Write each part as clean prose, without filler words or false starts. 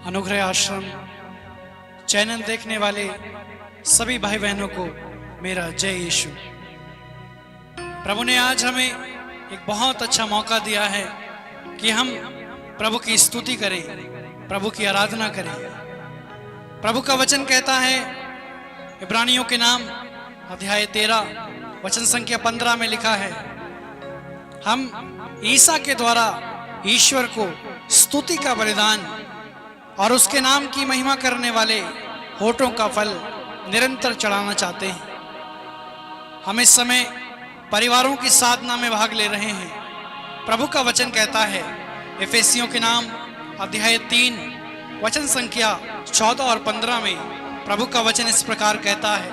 अनुग्रह आश्रम चैनल देखने वाले सभी भाई बहनों को मेरा जय यीशु। प्रभु ने आज हमें एक बहुत अच्छा मौका दिया है कि हम प्रभु की स्तुति करें, प्रभु की आराधना करें। प्रभु का वचन कहता है इब्रानियों के नाम अध्याय 13 वचन संख्या 15 में लिखा है, हम ईसा के द्वारा ईश्वर को स्तुति का बलिदान और उसके नाम की महिमा करने वाले होठों का फल निरंतर चढ़ाना चाहते हैं। हम इस समय परिवारों की साधना में भाग ले रहे हैं। प्रभु का वचन कहता है एफेसियों के नाम अध्याय 3 वचन संख्या 14 और 15 में प्रभु का वचन इस प्रकार कहता है,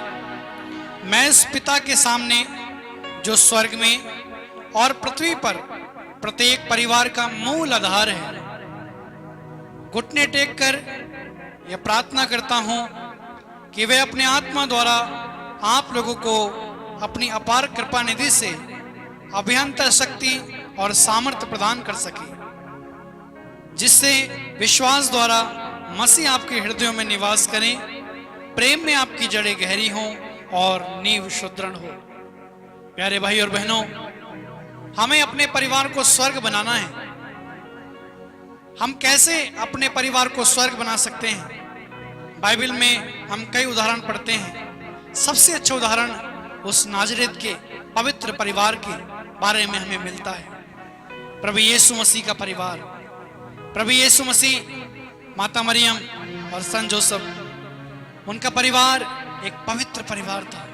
मैं उस पिता के सामने जो स्वर्ग में और पृथ्वी पर प्रत्येक परिवार का मूल आधार है, घुटने टेक कर यह प्रार्थना करता हूं कि वे अपने आत्मा द्वारा आप लोगों को अपनी अपार कृपा निधि से अभियंतर शक्ति और सामर्थ्य प्रदान कर सके, जिससे विश्वास द्वारा मसीह आपके हृदयों में निवास करें, प्रेम में आपकी जड़ें गहरी हों और नींव सुदृढ़ हो। प्यारे भाई और बहनों, हमें अपने परिवार को स्वर्ग बनाना है। हम कैसे अपने परिवार को स्वर्ग बना सकते हैं? बाइबल में हम कई उदाहरण पढ़ते हैं। सबसे अच्छा उदाहरण उस नाजरेत के पवित्र परिवार के बारे में हमें मिलता है, प्रभु यीशु मसीह का परिवार। प्रभु यीशु मसीह, माता मरियम और सन जोसेफ, उनका परिवार एक पवित्र परिवार था।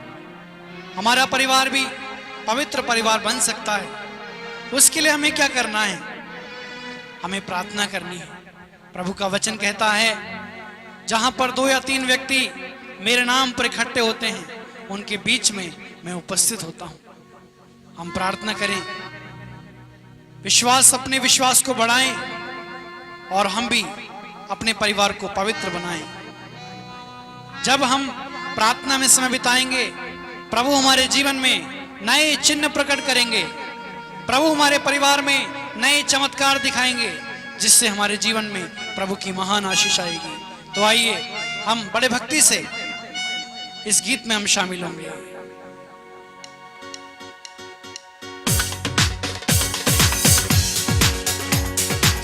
हमारा परिवार भी पवित्र परिवार बन सकता है। उसके लिए हमें क्या करना है? हमें प्रार्थना करनी है। प्रभु का वचन कहता है, जहां पर 2 या 3 व्यक्ति मेरे नाम पर इकट्ठे होते हैं, उनके बीच में मैं उपस्थित होता हूं। हम प्रार्थना करें, अपने विश्वास को बढ़ाएं और हम भी अपने परिवार को पवित्र बनाएं। जब हम प्रार्थना में समय बिताएंगे, प्रभु हमारे जीवन में नए चिन्ह प्रकट करेंगे। प्रभु हमारे परिवार में नए चमत्कार दिखाएंगे, जिससे हमारे जीवन में प्रभु की महान आशीष आएगी। तो आइए हम बड़े भक्ति से इस गीत में हम शामिल होंगे।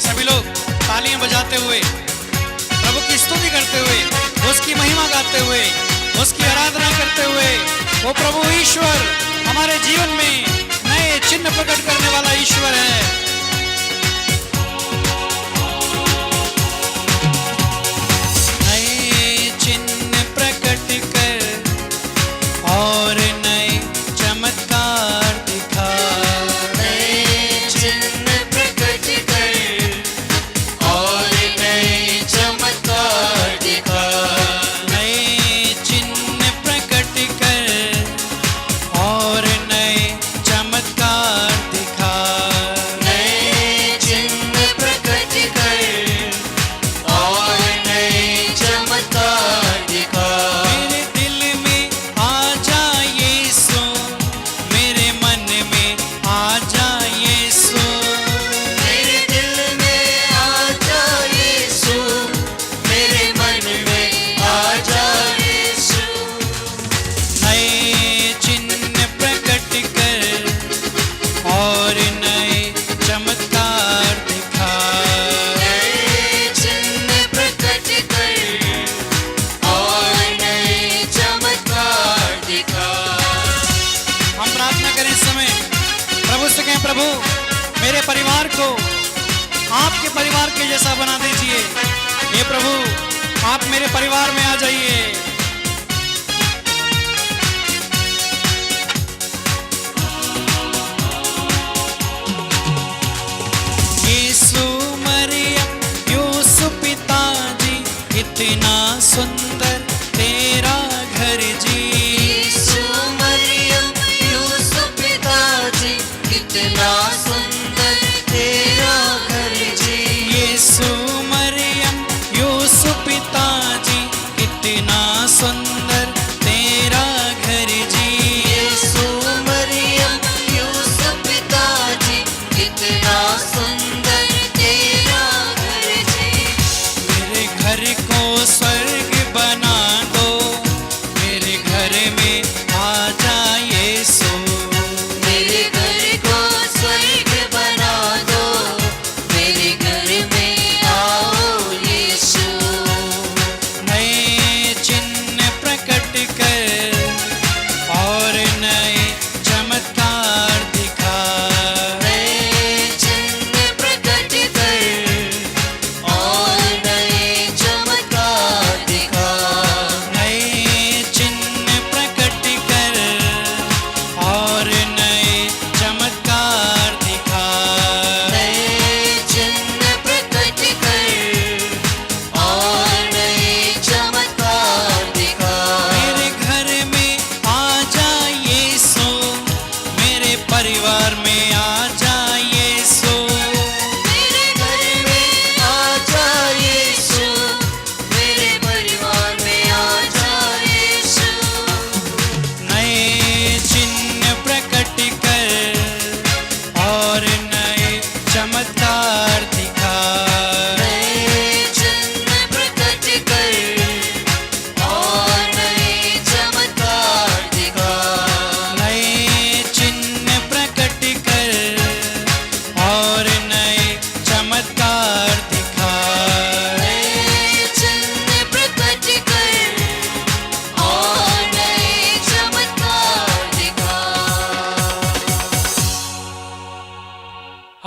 सभी लोग तालियां बजाते हुए, प्रभु की स्तुति करते हुए, उसकी महिमा गाते हुए, उसकी आराधना करते हुए, वो प्रभु ईश्वर हमारे जीवन में नए चिन्ह प्रकट करने वाला ईश्वर है। नए चिन्ह प्रकट कर और नए चमत्कार दिखा, नए चिन्ह प्रकट कर और नए चमत्कार दिखा, नए चिन्ह प्रकट कर और नए चमत्कार दिखा, नए चिन्ह प्रकट कर और नए चमत्कार दिखा। मेरे दिल में आ जा यीशु, मेरे मन में आ जा यीशु, मेरे दिल में आ जा यीशु, मेरे मन में आ जा यीशु। नए चिन्ह प्रकट कर और नए चमत्कार दिखा, नए चिन्ह प्रकट कर और नए चमत्कार दिखा। हम प्रार्थना करें इस समय, प्रभु से कहें, प्रभु मेरे परिवार को आपके परिवार के जैसा बना दीजिए। हे प्रभु, आप मेरे परिवार में आ जाइए। यीशु मरियम यूसुफ पिताजी, इतना सुंदर तेरा घर जी। यीशु मरियम यूसुफ पिताजी, कितना सुंदर तेरा घर जी। यीशु मरियम यूसुफ पिताजी, कितना सुंदर तेरा घर जी। यीशु मरियम यूसुफ पिताजी, कितना सुंदर तेरा घर जी। मेरे घर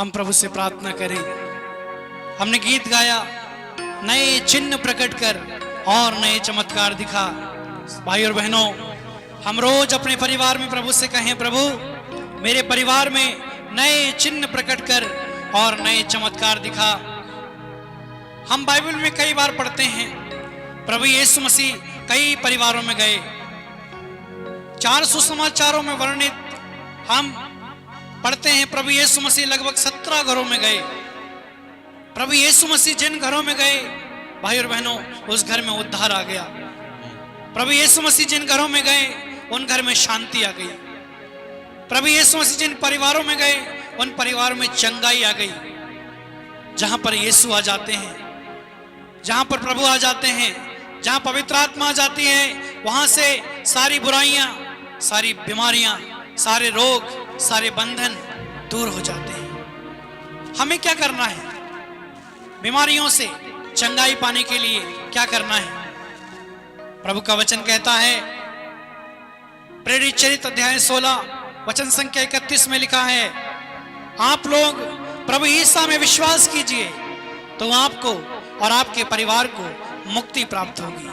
हम प्रभु से प्रार्थना करें। हमने गीत गाया, नए चिन्ह प्रकट कर और नए चमत्कार दिखा। भाई और बहनों, हम रोज अपने परिवार में प्रभु से कहें, प्रभु मेरे परिवार में नए चिन्ह प्रकट कर और नए चमत्कार दिखा। हम बाइबल में कई बार पढ़ते हैं, प्रभु यीशु मसीह कई परिवारों में गए। 4 सुसमाचारों में वर्णित हम पढ़ते हैं, प्रभु यीशु मसीह लगभग 17 घरों में गए। प्रभु यीशु मसीह जिन घरों में गए, भाई और बहनों, उस घर में उद्धार आ गया। प्रभु यीशु मसीह जिन घरों में गए, उन घर में शांति आ गई। प्रभु यीशु मसीह जिन परिवारों में गए, उन परिवारों में चंगाई आ गई। जहां पर यीशु आ जाते हैं, जहां पर प्रभु आ जाते हैं, जहां पवित्र आत्मा आ जाती है, वहां से सारी बुराइयां, सारी बीमारियां, सारे रोग, सारे बंधन दूर हो जाते हैं। हमें क्या करना है? बीमारियों से चंगाई पाने के लिए क्या करना है? प्रभु का वचन कहता है, प्रेरित चरित्र अध्याय 16 वचन संख्या 31 में लिखा है, आप लोग प्रभु ईसा में विश्वास कीजिए तो आपको और आपके परिवार को मुक्ति प्राप्त होगी।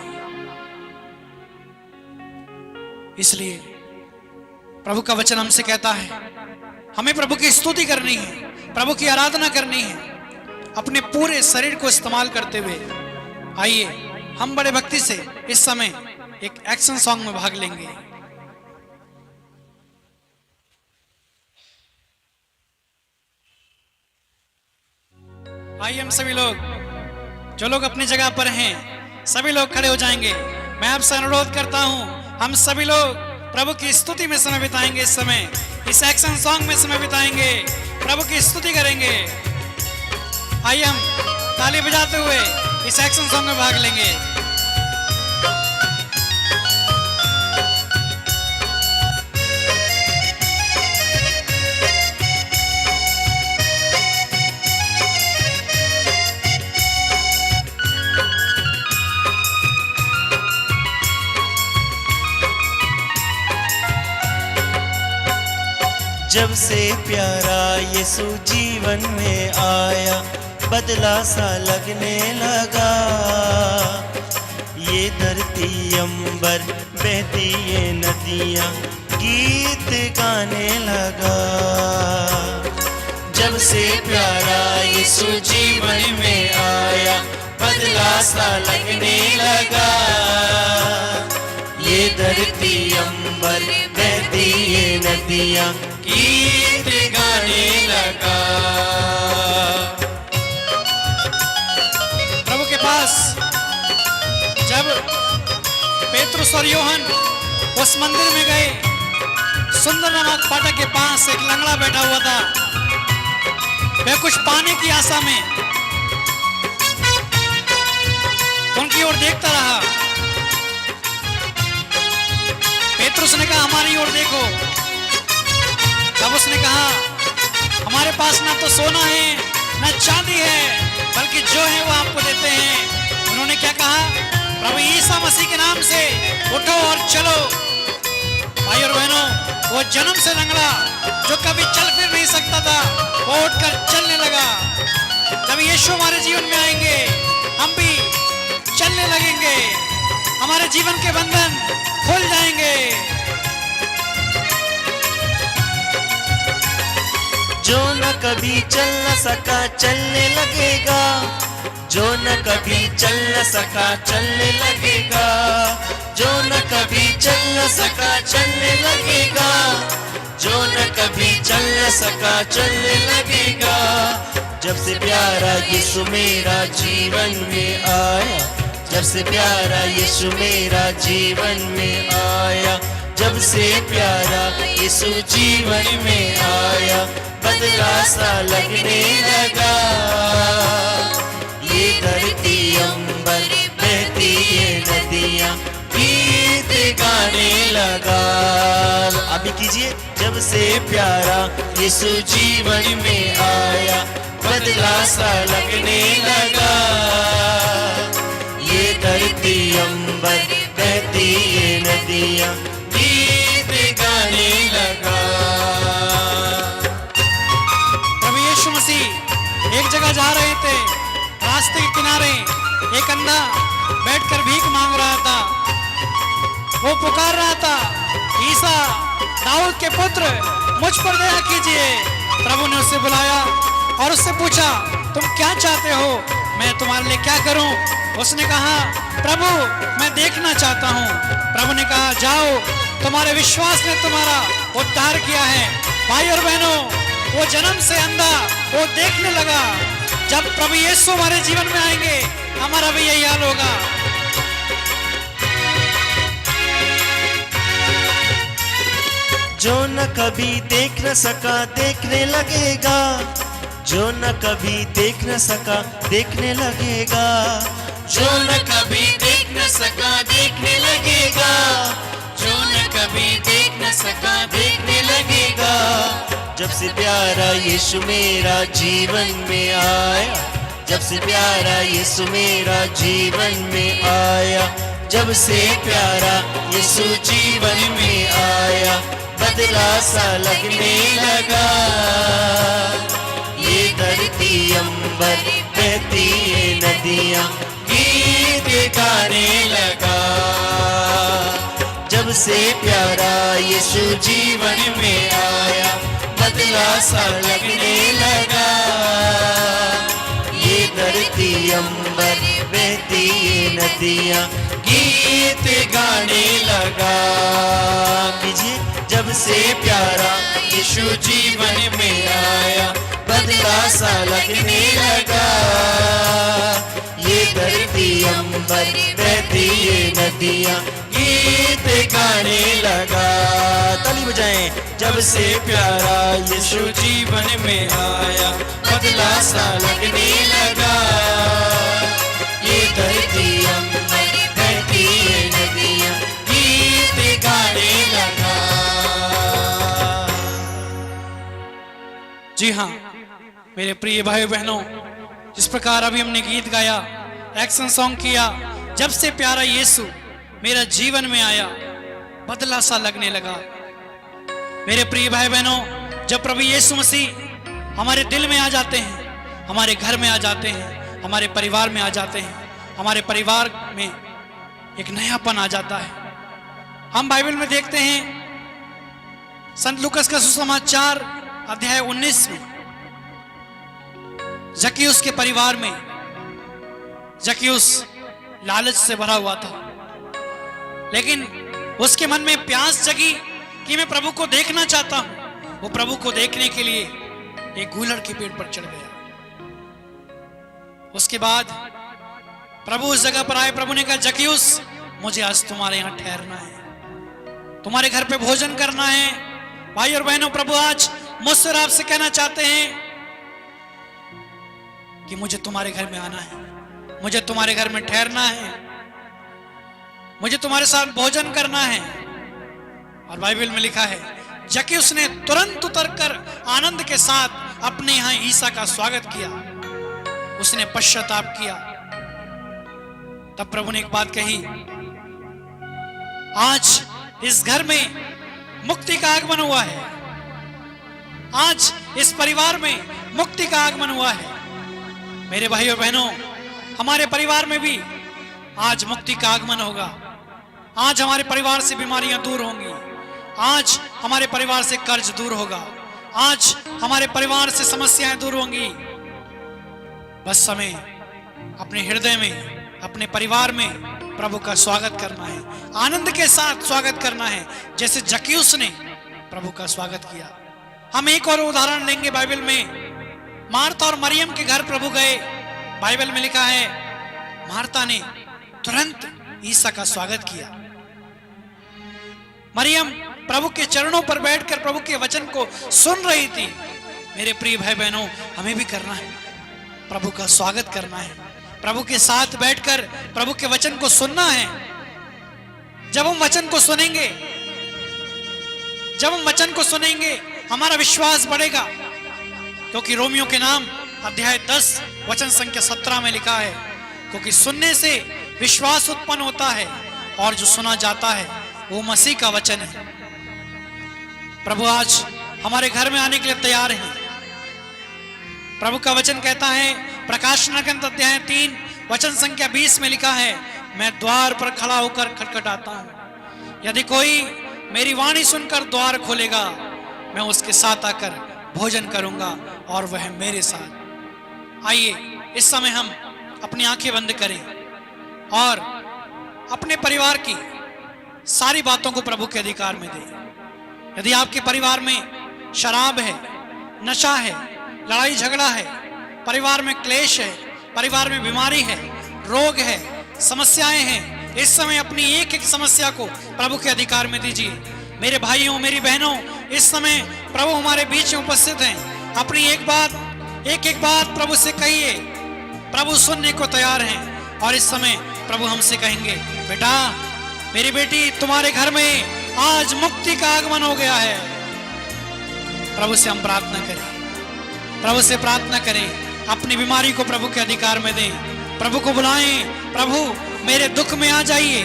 इसलिए प्रभु का वचन हमसे कहता है, हमें प्रभु की स्तुति करनी है, प्रभु की आराधना करनी है, अपने पूरे शरीर को इस्तेमाल करते हुए। आइए हम बड़े भक्ति से इस समय एक एक्शन सॉन्ग में भाग लेंगे। आइए हम सभी लोग, जो लोग अपनी जगह पर हैं, सभी लोग खड़े हो जाएंगे। मैं आपसे अनुरोध करता हूं, हम सभी लोग प्रभु की स्तुति में समय बिताएंगे। इस समय इस एक्शन सॉन्ग में समय बिताएंगे, प्रभु की स्तुति करेंगे। आइए हम ताली बजाते हुए इस एक्शन सॉन्ग में भाग लेंगे। जब से प्यारा यीशु जीवन में आया, बदला सा लगने लगा। ये धरती अंबर बहती ये नदियाँ गीत गाने लगा। जब से प्यारा यीशु जीवन में आया, बदला सा लगने लगा। ये धरती अंबर बहती ये नदियाँ गीत गाने लगा। प्रभु के पास जब पेतरुस और यूहन्ना उस मंदिर में गए, सुंदर नामक फाटक के पास एक लंगड़ा बैठा हुआ था। वह कुछ पाने की आशा में उनकी ओर देखता रहा। पेतरुस ने कहा, हमारी ओर देखो। तब उसने कहा, हमारे पास ना तो सोना है ना चांदी है, बल्कि जो है वो आपको देते हैं। उन्होंने क्या कहा? प्रभु ईसा मसीह के नाम से उठो और चलो। भाई और बहनों, वो जन्म से लंगड़ा जो कभी चल फिर नहीं सकता था, वो उठकर चलने लगा। जब यीशु हमारे जीवन में आएंगे, हम भी चलने लगेंगे, हमारे जीवन के बंधन खुल जाएंगे। जो न कभी चल न सका चलने लगेगा, जो न कभी चल न सका चलने लगेगा, जो न कभी चल न सका चलने लगेगा, जो न कभी चल न सका चलने लगेगा। जब से प्यारा यीशु मेरा जीवन में आया, जब से प्यारा यीशु मेरा जीवन में आया, जब से प्यारा यीशु जीवन में आया, बदला सा लगने लगा। ये धरती अंबर बहती ये नदियाँ गीत गाने लगा। अभी कीजिए, जब से प्यारा यीशु जीवन में आया, बदला सा लगने लगा। ये धरती अंबर बहती ये नदियाँ गीत गाने लगा। एक अंधा बैठकर भीख मांग रहा था। वो पुकार रहा था, ईसा दाऊद के पुत्र मुझ पर दया कीजिए। प्रभु ने उसे बुलाया और उससे पूछा, तुम क्या चाहते हो, मैं तुम्हारे लिए क्या करूं? उसने कहा, प्रभु मैं देखना चाहता हूं। प्रभु ने कहा, जाओ, तुम्हारे विश्वास ने तुम्हारा उद्धार किया है। भाई और बहनों, वो जन्म से अंधा वो देखने लगा। जब प्रभु यीशु हमारे जीवन में आएंगे, हमारा भी यही हाल होगा। जो न कभी देख न सका देखने लगेगा, जो न कभी देख न सका देखने लगेगा, जो न कभी देख न सका देखने लगेगा, जो न कभी देख न सका देखने लगेगा। जब से प्यारा यीशु मेरा जीवन में आया, जब से प्यारा यीशु मेरा जीवन में आया, जब से प्यारा यीशु जीवन में आया, बदला सा लगने लगा। ये धरती अंबर बहती ये नदियां गीत गाने लगा। जब से प्यारा यीशु जीवन में आया, बदला सा लगने लगा। ये धरती अंबर बहती ये नदियां गीत गाने लगा। कीजिए, जब से प्यारा यीशु जीवन में आया, बदला सा लगने लगा। ये धरती अंबर बहती ये नदियां गीत गाने लगा। ताली बजाएं। जब से प्यारा यीशु जीवन में आया, बदला सा लगने लगा। ये धरती अंबर बहती ये नदियां गीत गाने लगा। जी हाँ मेरे प्रिय भाई बहनों, जिस प्रकार अभी हमने गीत गाया, एक्शन सॉन्ग किया, जब से प्यारा यीशु मेरा जीवन में आया, बदला सा लगने लगा। मेरे प्रिय भाई बहनों, जब प्रभु यीशु मसीह हमारे दिल में आ जाते हैं, हमारे घर में आ जाते हैं, हमारे परिवार में आ जाते हैं, हमारे परिवार में एक नयापन आ जाता है। हम बाइबल में देखते हैं, संत लूकस का सुसमाचार अध्याय 19 में, जक्कियुस के परिवार में, जक्कियुस लालच से भरा हुआ था, लेकिन उसके मन में प्यास जगी कि मैं प्रभु को देखना चाहता हूं। वो प्रभु को देखने के लिए एक गूलड़ के पेड़ पर चढ़ गया। उसके बाद प्रभु उस जगह पर आए। प्रभु ने कहा, जक्कियुस मुझे आज तुम्हारे यहां ठहरना है, तुम्हारे घर पे भोजन करना है। भाई और बहनों, प्रभु आज मुझसे और आपसे कहना चाहते हैं कि मुझे तुम्हारे घर में आना है, मुझे तुम्हारे घर में ठहरना है, मुझे तुम्हारे साथ भोजन करना है। और बाइबल में लिखा है, जक्कियुस ने तुरंत उतरकर आनंद के साथ अपने यहां ईसा का स्वागत किया। उसने पश्चाताप किया। तब प्रभु ने एक बात कही, आज इस घर में मुक्ति का आगमन हुआ है, आज इस परिवार में मुक्ति का आगमन हुआ है। मेरे भाई और बहनों, हमारे परिवार में भी आज मुक्ति का आगमन होगा। आज हमारे परिवार से बीमारियां दूर होंगी, आज हमारे परिवार से कर्ज दूर होगा, आज हमारे परिवार से समस्याएं दूर होंगी। बस हमें अपने हृदय में, अपने परिवार में प्रभु का स्वागत करना है, आनंद के साथ स्वागत करना है, जैसे जक्कियुस ने प्रभु का स्वागत किया। हम एक और उदाहरण लेंगे बाइबल में। मार्था और मरियम के घर प्रभु गए। बाइबल में लिखा है, मार्था ने तुरंत ईसा का स्वागत किया। मरियम प्रभु के चरणों पर बैठकर प्रभु के वचन को सुन रही थी। मेरे प्रिय भाई बहनों, हमें भी करना है, प्रभु का स्वागत करना है, प्रभु के साथ बैठकर प्रभु के वचन को सुनना है। जब हम वचन को सुनेंगे, जब हम वचन को सुनेंगे, हमारा विश्वास बढ़ेगा, क्योंकि रोमियो के नाम अध्याय 10 वचन संख्या 17 में लिखा है, क्योंकि सुनने से विश्वास उत्पन्न होता है और जो सुना जाता है वो मसीह का वचन है। प्रभु आज हमारे घर में आने के लिए तैयार हैं। प्रभु का वचन कहता है, प्रकाशन ग्रंथ अध्याय 3 वचन संख्या 20 में लिखा है, मैं द्वार पर खड़ा होकर खटखटाता हूं, यदि कोई मेरी वाणी सुनकर द्वार खोलेगा, मैं उसके साथ आकर भोजन करूंगा और वह मेरे साथ। आइए इस समय हम अपनी आंखें बंद करें और अपने परिवार की सारी बातों को प्रभु के अधिकार में दें। यदि आपके परिवार में शराब है, नशा है, लड़ाई झगड़ा है, परिवार में क्लेश है, परिवार में बीमारी है, रोग है, समस्याएं हैं, इस समय अपनी एक एक समस्या को प्रभु के अधिकार में दीजिए। मेरे भाइयों, मेरी बहनों, इस समय प्रभु हमारे बीच में उपस्थित हैं। अपनी एक एक बात प्रभु से कहिए। प्रभु सुनने को तैयार हैं और इस समय प्रभु हमसे कहेंगे, बेटा, मेरी बेटी, तुम्हारे घर में आज मुक्ति का आगमन हो गया है। प्रभु से हम प्रार्थना करें, प्रभु से प्रार्थना करें, अपनी बीमारी को प्रभु के अधिकार में दें, प्रभु को बुलाएं। प्रभु मेरे दुख में आ जाइए,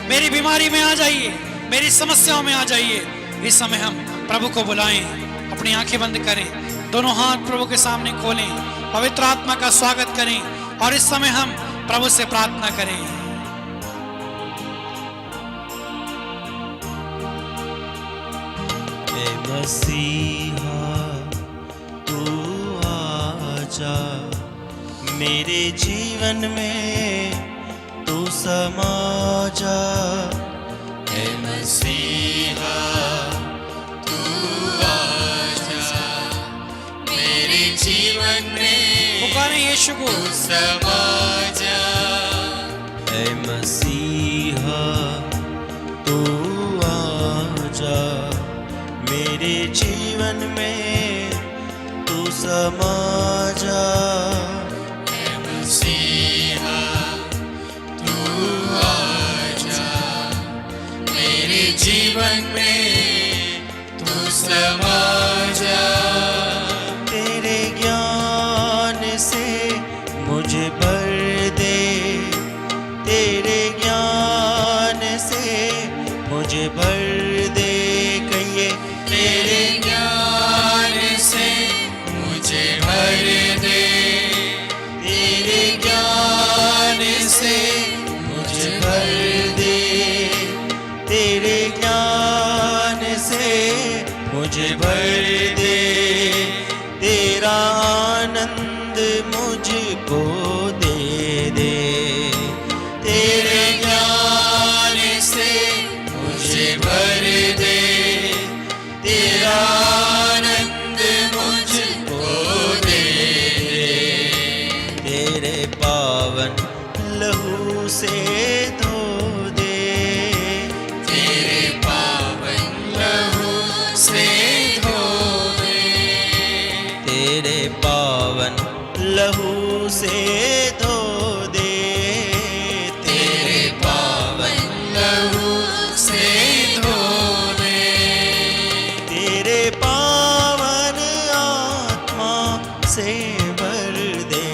मेरी बीमारी में आ जाइए, मेरी समस्याओं में आ जाइए। इस समय हम प्रभु को बुलाएं, अपनी आंखें बंद करें, दोनों हाथ प्रभु के सामने खोलें, पवित्र आत्मा का स्वागत करें और इस समय हम प्रभु से प्रार्थना करें। ए मसीहा तू आजा, मेरे जीवन में तू समा जा। ए मसीहा तू आजा, मेरे जीवन में पुकारें यीशु को, समा जा। ए मसीहा तू आजा, मेरे जीवन में तू समा जा। ए मसीहा तू आजा, मेरे जीवन में तू समा जा। तेरे ज्ञान से मुझे भर दे, तेरे ज्ञान से मुझे भर दे। कहिए, तेरे ज्ञान से मुझे भर दे, तेरे ज्ञान से मुझे भर दे, तेरे ज्ञान से मुझे भर दे। तेरा आनंद मुझको दे दे, तेरे ज्ञान से मुझे भर दे। तेरा आनंद मुझको दे दे, तेरे पावन लहू से धो दे, तेरे पावन लहू से धो दे, तेरे पावन लहू से धो दे, तेरे पावन लहू से धो दे। तेरे पावन आत्मा से भर दे,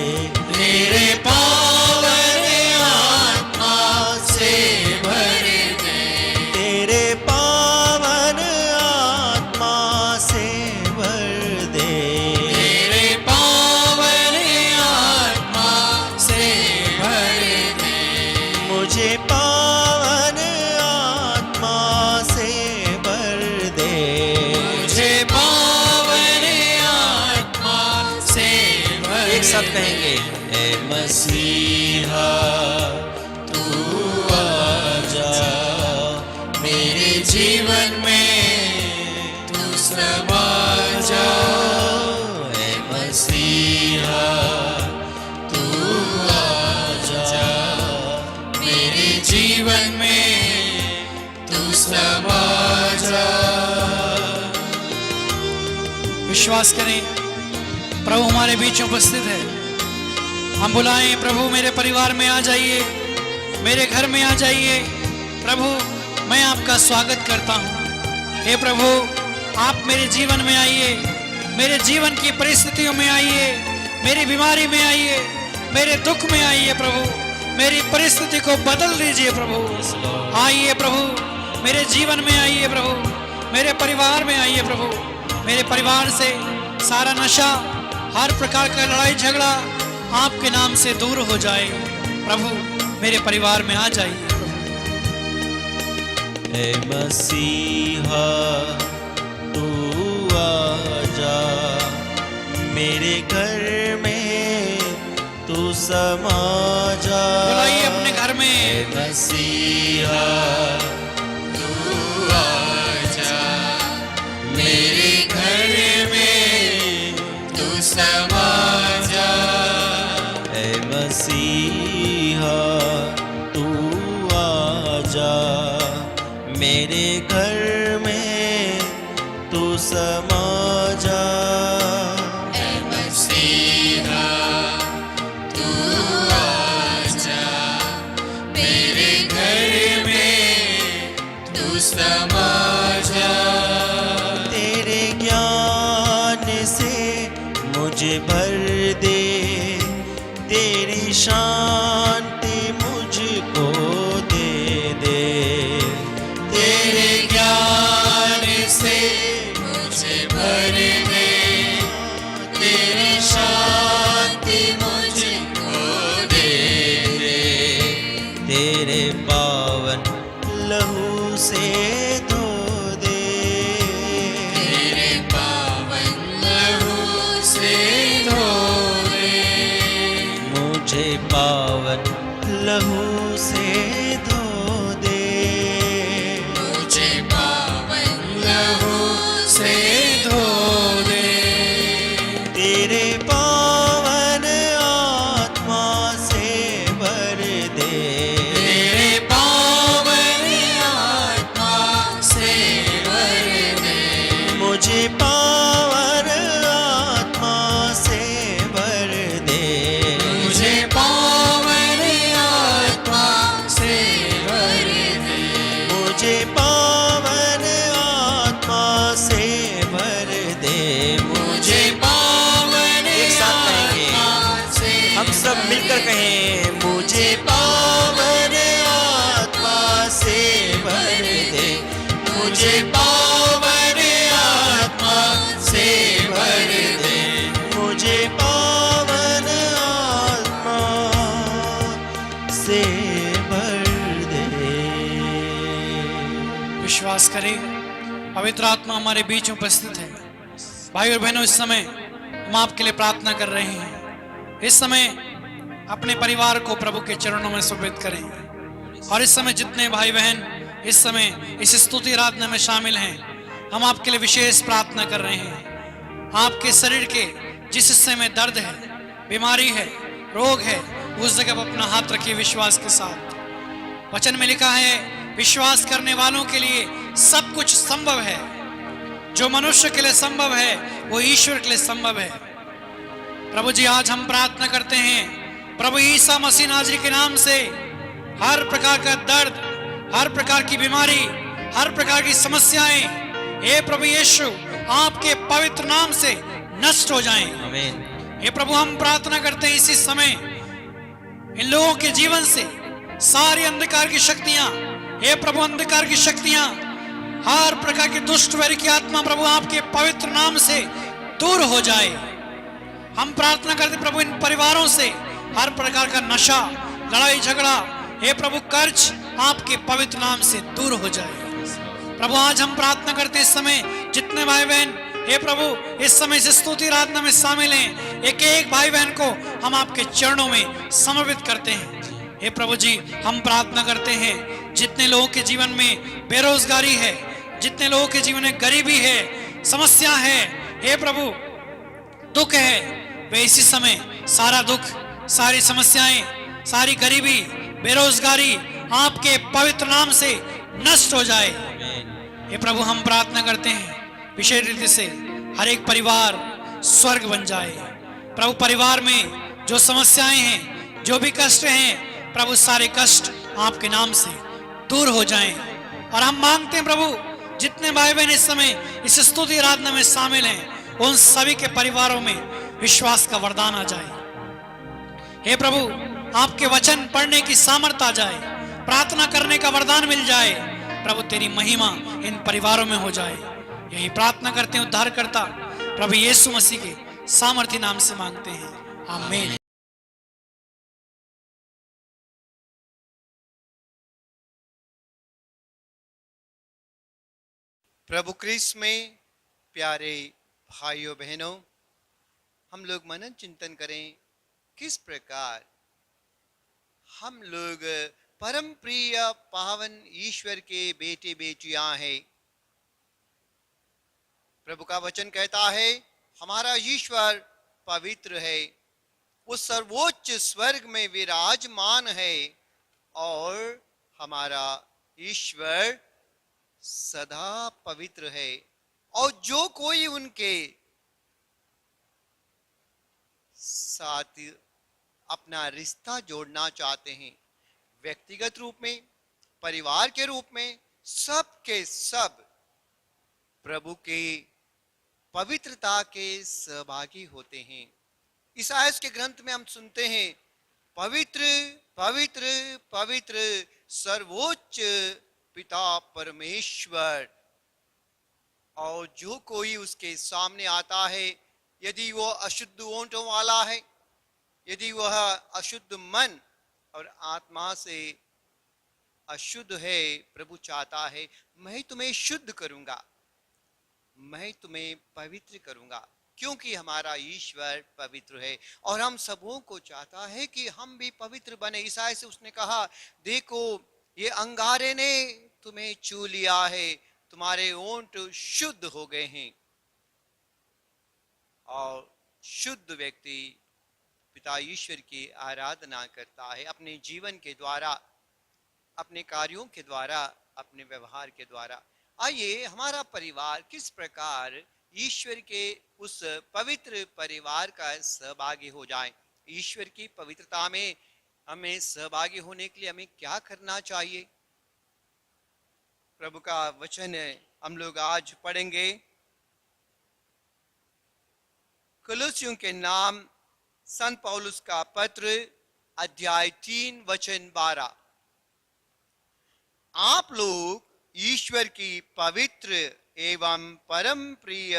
तेरे पावन आत्मा से भर दे, तेरे पावन आत्मा से भर दे, तेरे पावन आत्मा से भर दे। मुझे पावन आत्मा से भर दे, मुझे पावन आत्मा से भर दे। एक साथ कहेंगे, ए मसीहा तू आजा, मेरे जीवन में तू समा जा। ए मसीहा तू आजा, मेरे जीवन में तू समा जा। विश्वास करें, प्रभु हमारे बीच उपस्थित है। हम बुलाएं, प्रभु मेरे परिवार में आ जाइए, मेरे घर में आ जाइए। प्रभु मैं आपका स्वागत करता हूँ। हे प्रभु, आप मेरे जीवन में आइए, मेरे जीवन की परिस्थितियों में आइए, मेरी बीमारी में आइए, मेरे दुख में आइए। प्रभु मेरी परिस्थिति को बदल दीजिए। प्रभु आइए, प्रभु मेरे जीवन में आइए, प्रभु मेरे परिवार में आइए। प्रभु मेरे परिवार से सारा नशा, हर प्रकार का लड़ाई झगड़ा आपके नाम से दूर हो जाए प्रभु मेरे परिवार में आ जाइए। ऐ मसीहा तू आजा, मेरे घर में तू समा जा। बुलाइए अपने घर में। ऐ मसीहा तू आजा, मेरे घर में तू समा जा। ऐ मसीहा तू आजा, मेरे घर में तू समा जा। ऐ मसीहा तू आजा, मेरे घर में तू समा जा। तेरे ज्ञान से मुझे भर दे, तेरी शांति मुझको दे दे। तेरे ज्ञान से मुझे भर दे, तेरी शांति मुझको दे दे। तेरे पावन लहू से धो दे, तेरे पावन लहू से धो दे। मुझे पावन लहू से धो दे, मुझे पावन लहू से धो दे। तेरे पावन आत्मा से भर दे, तेरे पावन आत्मा से भर दे। मुझे पावन आत्मा से भर दे, मुझे पावन आत्मा से भर दे। मुझे पावन आत्मा से भर दे, मुझे पावन। एक साथ कहेंगे, हम सब मिलकर कहें, मुझे पावन आत्मा से भर दे, मुझे पावन आत्मा से भर दे। मुझे पावन आत्मा से भर दे। विश्वास करें, पवित्र आत्मा हमारे बीच उपस्थित है। भाई और बहनों, इस समय हम आपके लिए प्रार्थना कर रहे हैं। इस समय अपने परिवार को प्रभु के चरणों में समर्पित करें। और इस समय जितने भाई बहन इस समय इस स्तुति आराधना में शामिल हैं, हम आपके लिए विशेष प्रार्थना कर रहे हैं। आपके शरीर के जिस हिस्से में दर्द है, बीमारी है, रोग है, उस जगह पर अपना हाथ रखिए विश्वास के साथ। वचन में लिखा है, विश्वास करने वालों के लिए सब कुछ संभव है। जो मनुष्य के लिए संभव है वो ईश्वर के लिए संभव है। प्रभु जी, आज हम प्रार्थना करते हैं, प्रभु ईसा मसीह नाज़री के नाम से हर प्रकार का दर्द, हर प्रकार की बीमारी, हर प्रकार की समस्याएं, हे प्रभु यीशु आपके पवित्र नाम से नष्ट हो जाएं। आमीन। हे प्रभु, हम प्रार्थना करते हैं इसी समय इन लोगों के जीवन से सारी अंधकार की शक्तियां, हे प्रभु अंधकार की शक्तियां, हर प्रकार की दुष्ट वैरी की आत्मा प्रभु आपके पवित्र नाम से दूर हो जाए। हम प्रार्थना करते प्रभु इन परिवारों से हर प्रकार का नशा, लड़ाई झगड़ा, हे प्रभु कर्ज आपके पवित्र नाम से दूर हो जाए। प्रभु आज हम प्रार्थना करते इस समय जितने भाई बहन हे प्रभु इस समय से स्तुति आराधना में शामिल हैं, एक एक भाई बहन को हम आपके चरणों में समर्पित करते हैं। हे प्रभु जी, हम प्रार्थना करते हैं जितने लोगों के जीवन में बेरोजगारी है, जितने लोगों के जीवन में गरीबी है, समस्या है, हे प्रभु दुख है, वे इसी समय सारा दुख, सारी समस्याएं, सारी गरीबी, बेरोजगारी आपके पवित्र नाम से नष्ट हो जाए। हे प्रभु हम प्रार्थना करते हैं विशेष रीति से हर एक परिवार स्वर्ग बन जाए। प्रभु परिवार में जो समस्याएं हैं, जो भी कष्ट हैं, प्रभु सारे कष्ट आपके नाम से दूर हो जाएं। और हम मांगते हैं प्रभु जितने भाई बहन इस समय इस स्तुति आराधना में शामिल हैं, उन सभी के परिवारों में विश्वास का वरदान आ जाए। हे प्रभु आपके वचन पढ़ने की सामर्थ्य आ जाए, प्रार्थना करने का वरदान मिल जाए। प्रभु तेरी महिमा इन परिवारों में हो जाए। यही प्रार्थना करते हैं उद्धारकर्ता प्रभु यीशु मसीह के सामर्थ्य नाम से मांगते हैं, आमीन। प्रभु क्रिस्त में प्यारे भाइयों बहनों, हम लोग मनन चिंतन करें किस प्रकार हम लोग परम प्रिय पावन ईश्वर के बेटे बेटियां हैं। प्रभु का वचन कहता है हमारा ईश्वर पवित्र है, वो सर्वोच्च स्वर्ग में विराजमान है और हमारा ईश्वर सदा पवित्र है। और जो कोई उनके साथ अपना रिश्ता जोड़ना चाहते हैं, व्यक्तिगत रूप में, परिवार के रूप में, सब के सब प्रभु के पवित्रता के सहभागी होते हैं। ईसायास के ग्रंथ में हम सुनते हैं पवित्र पवित्र पवित्र सर्वोच्च पिता परमेश्वर। और जो कोई उसके सामने आता है, यदि वो अशुद्ध ओंठों वाला है, यदि वह अशुद्ध मन और आत्मा से अशुद्ध है, प्रभु चाहता है मैं तुम्हें शुद्ध करूंगा, मैं तुम्हें पवित्र करूंगा, क्योंकि हमारा ईश्वर पवित्र है और हम सबों को चाहता है कि हम भी पवित्र बने। ईसाई से उसने कहा देखो ये अंगारे ने तुम्हें छू लिया है, तुम्हारे ओंठ शुद्ध हो गए हैं। और शुद्ध व्यक्ति पिता ईश्वर की आराधना करता है अपने जीवन के द्वारा, अपने कार्यों के द्वारा, अपने व्यवहार के द्वारा। आइए हमारा परिवार किस प्रकार ईश्वर के उस पवित्र परिवार का सहभागी हो जाए। ईश्वर की पवित्रता में हमें सहभागी होने के लिए हमें क्या करना चाहिए। प्रभु का वचन हम लोग आज पढ़ेंगे कुलुस्सियों के नाम संत पौलुस का पत्र अध्याय 3 वचन 12। आप लोग ईश्वर की पवित्र एवं परम प्रिय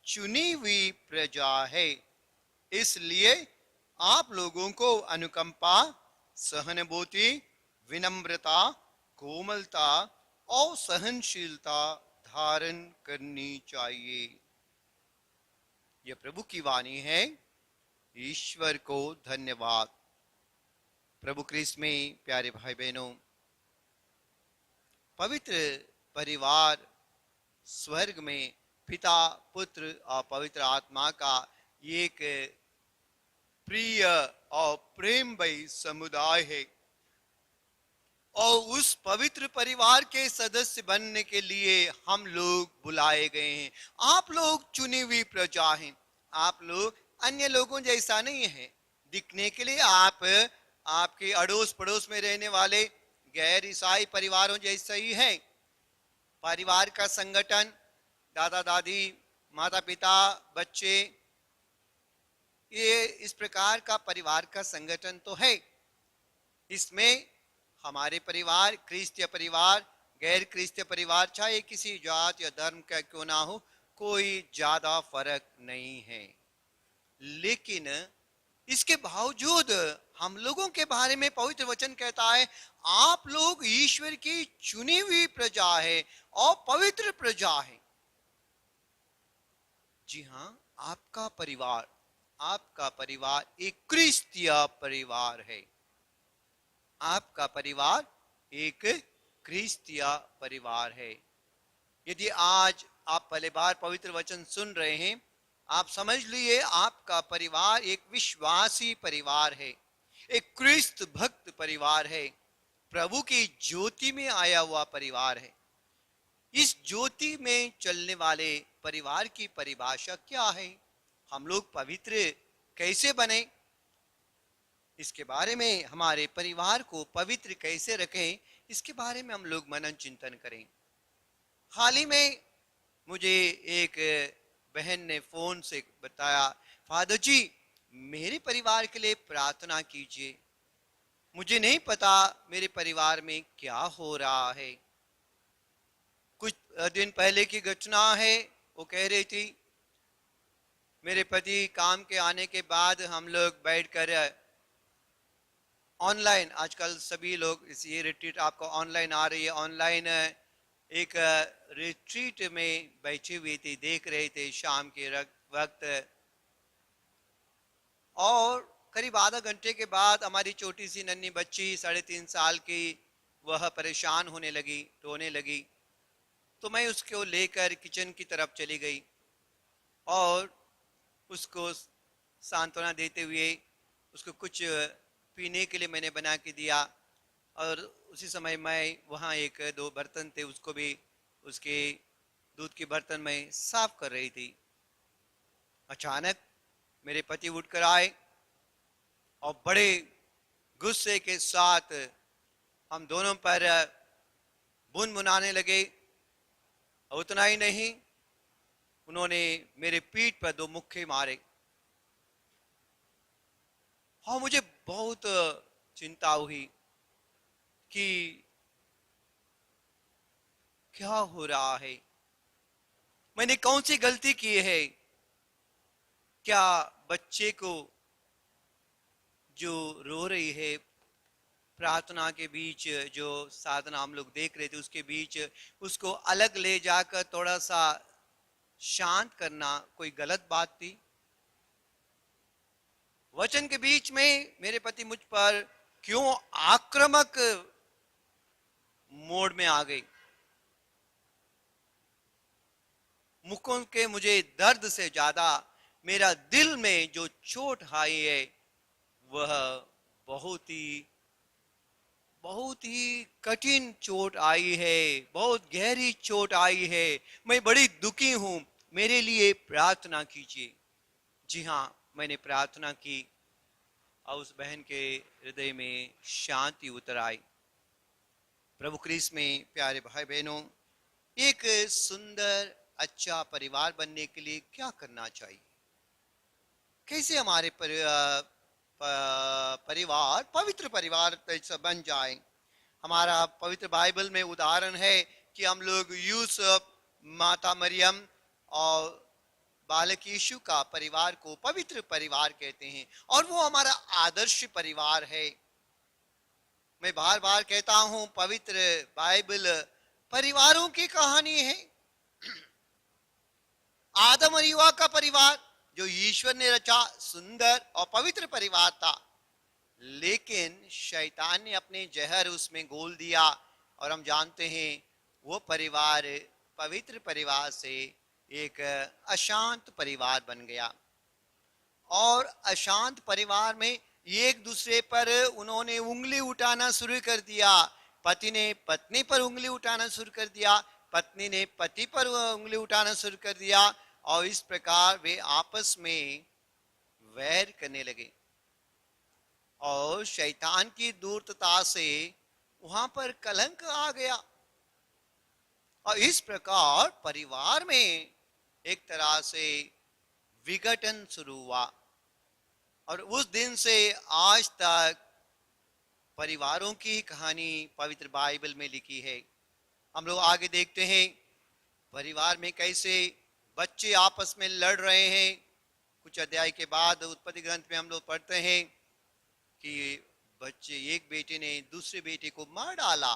चुनी हुई प्रजा है, इसलिए आप लोगों को अनुकंपा, सहानुभूति, विनम्रता, कोमलता और सहनशीलता धारण करनी चाहिए। यह प्रभु की वाणी है। ईश्वर को धन्यवाद। प्रभु क्रिस्त में प्यारे भाई बहनों, पवित्र परिवार स्वर्ग में पिता, पुत्र और पवित्र आत्मा का एक प्रिय और प्रेममयी समुदाय है। और उस पवित्र परिवार के सदस्य बनने के लिए हम लोग बुलाए गए हैं। आप लोग चुनी हुई प्रजा हैं। आप लोग अन्य लोगों जैसा नहीं है दिखने के लिए। आप आपके अड़ोस पड़ोस में रहने वाले गैर ईसाई परिवारों जैसा ही है। परिवार का संगठन, दादा दादी, माता पिता, बच्चे, ये इस प्रकार का परिवार का संगठन तो है। इसमें हमारे परिवार, क्रिस्तीय परिवार, गैर क्रिस्तीय परिवार, चाहे किसी जात या धर्म का क्यों ना हो, कोई ज्यादा फर्क नहीं है। लेकिन इसके बावजूद हम लोगों के बारे में पवित्र वचन कहता है आप लोग ईश्वर की चुनी हुई प्रजा है और पवित्र प्रजा है। जी हाँ, आपका परिवार एक क्रिस्तीय परिवार है। आपका परिवार एक क्रिस्तीय परिवार है। यदि आज आप पहले बार पवित्र वचन सुन रहे हैं, आप समझ लिए आपका परिवार एक विश्वासी परिवार है, एक क्रिस्त भक्त परिवार है, प्रभु की ज्योति में आया हुआ परिवार है। इस ज्योति में चलने वाले परिवार की परिभाषा क्या है? हम लोग पवित्र कैसे बने, इसके बारे में, हमारे परिवार को पवित्र कैसे रखें, इसके बारे में हम लोग मनन चिंतन करें। हाल ही में मुझे एक बहन ने फोन से बताया, फादर जी मेरे परिवार के लिए प्रार्थना कीजिए, मुझे नहीं पता मेरे परिवार में क्या हो रहा है। कुछ दिन पहले की घटना है। वो कह रही थी मेरे पति काम के आने के बाद हम लोग बैठकर ऑनलाइन, आजकल सभी लोग ये रिट्रीट आपको ऑनलाइन आ रही है, ऑनलाइन एक रिट्रीट में बैठे हुए थे, देख रहे थे शाम के वक्त, और करीब आधा घंटे के बाद हमारी छोटी सी नन्ही बच्ची 3.5 साल की, वह परेशान होने लगी, रोने लगी। तो मैं उसको लेकर किचन की तरफ चली गई और उसको सांत्वना देते हुए उसको कुछ पीने के लिए मैंने बना के दिया। और उसी समय मैं वहाँ एक दो बर्तन थे, उसको भी, उसके दूध के बर्तन में साफ कर रही थी। अचानक मेरे पति उठकर आए और बड़े गुस्से के साथ हम दोनों पर बुनबुनाने लगे। और उतना ही नहीं, उन्होंने मेरे पीठ पर 2 मुक्के मारे। हाँ, मुझे बहुत चिंता हुई कि क्या हो रहा है, मैंने कौन सी गलती की है। क्या बच्चे को जो रो रही है प्रार्थना के बीच, जो साधना हम लोग देख रहे थे उसके बीच, उसको अलग ले जाकर थोड़ा सा शांत करना कोई गलत बात थी? वचन के बीच में मेरे पति मुझ पर क्यों आक्रामक मोड में आ गई? मुखों के मुझे दर्द से ज्यादा मेरा दिल में जो चोट आई है वह बहुत ही कठिन चोट आई है, बहुत गहरी चोट आई है। मैं बड़ी दुखी हूं, मेरे लिए प्रार्थना कीजिए। जी हाँ, मैंने प्रार्थना की और उस बहन के हृदय में शांति उतर आई। प्रभु क्रिस्त में प्यारे भाई बहनों, एक सुंदर अच्छा परिवार बनने के लिए क्या करना चाहिए? कैसे हमारे परिवार पवित्र परिवार बन जाए? हमारा पवित्र बाइबल में उदाहरण है कि हम लोग यूसुफ, माता मरियम और बालक यीशु का परिवार को पवित्र परिवार कहते हैं, और वो हमारा आदर्श परिवार है। मैं बार बार कहता हूं, पवित्र बाइबल परिवारों की कहानी है। आदम और युवा का परिवार जो ईश्वर ने रचा सुंदर और पवित्र परिवार था, लेकिन शैतान ने अपने जहर उसमें घोल दिया और हम जानते हैं वो परिवार पवित्र परिवार से एक अशांत परिवार बन गया। और अशांत परिवार में एक दूसरे पर उन्होंने उंगली उठाना शुरू कर दिया। पति ने पत्नी पर उंगली उठाना शुरू कर दिया, पत्नी ने पति पर उंगली उठाना शुरू कर दिया, और इस प्रकार वे आपस में वैर करने लगे। और शैतान की दूरता से वहां पर कलंक आ गया, और इस प्रकार परिवार में एक तरह से विघटन शुरू हुआ। और उस दिन से आज तक परिवारों की कहानी पवित्र बाइबल में लिखी है। हम लोग आगे देखते हैं परिवार में कैसे बच्चे आपस में लड़ रहे हैं। कुछ अध्याय के बाद उत्पत्ति ग्रंथ में हम लोग पढ़ते हैं कि बच्चे, एक बेटे ने दूसरे बेटे को मार डाला।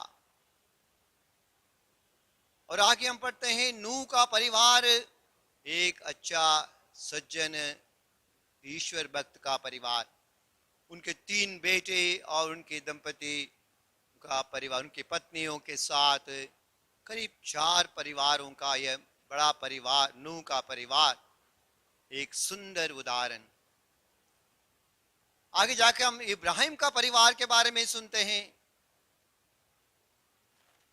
और आगे हम पढ़ते हैं नूह का परिवार एक अच्छा सज्जन ईश्वर भक्त का परिवार, उनके 3 बेटे और उनके दंपति का परिवार, उनकी पत्नियों के साथ करीब 4 परिवारों का यह बड़ा परिवार, नूह का परिवार, एक सुंदर उदाहरण। आगे जाकर हम इब्राहिम का परिवार के बारे में सुनते हैं,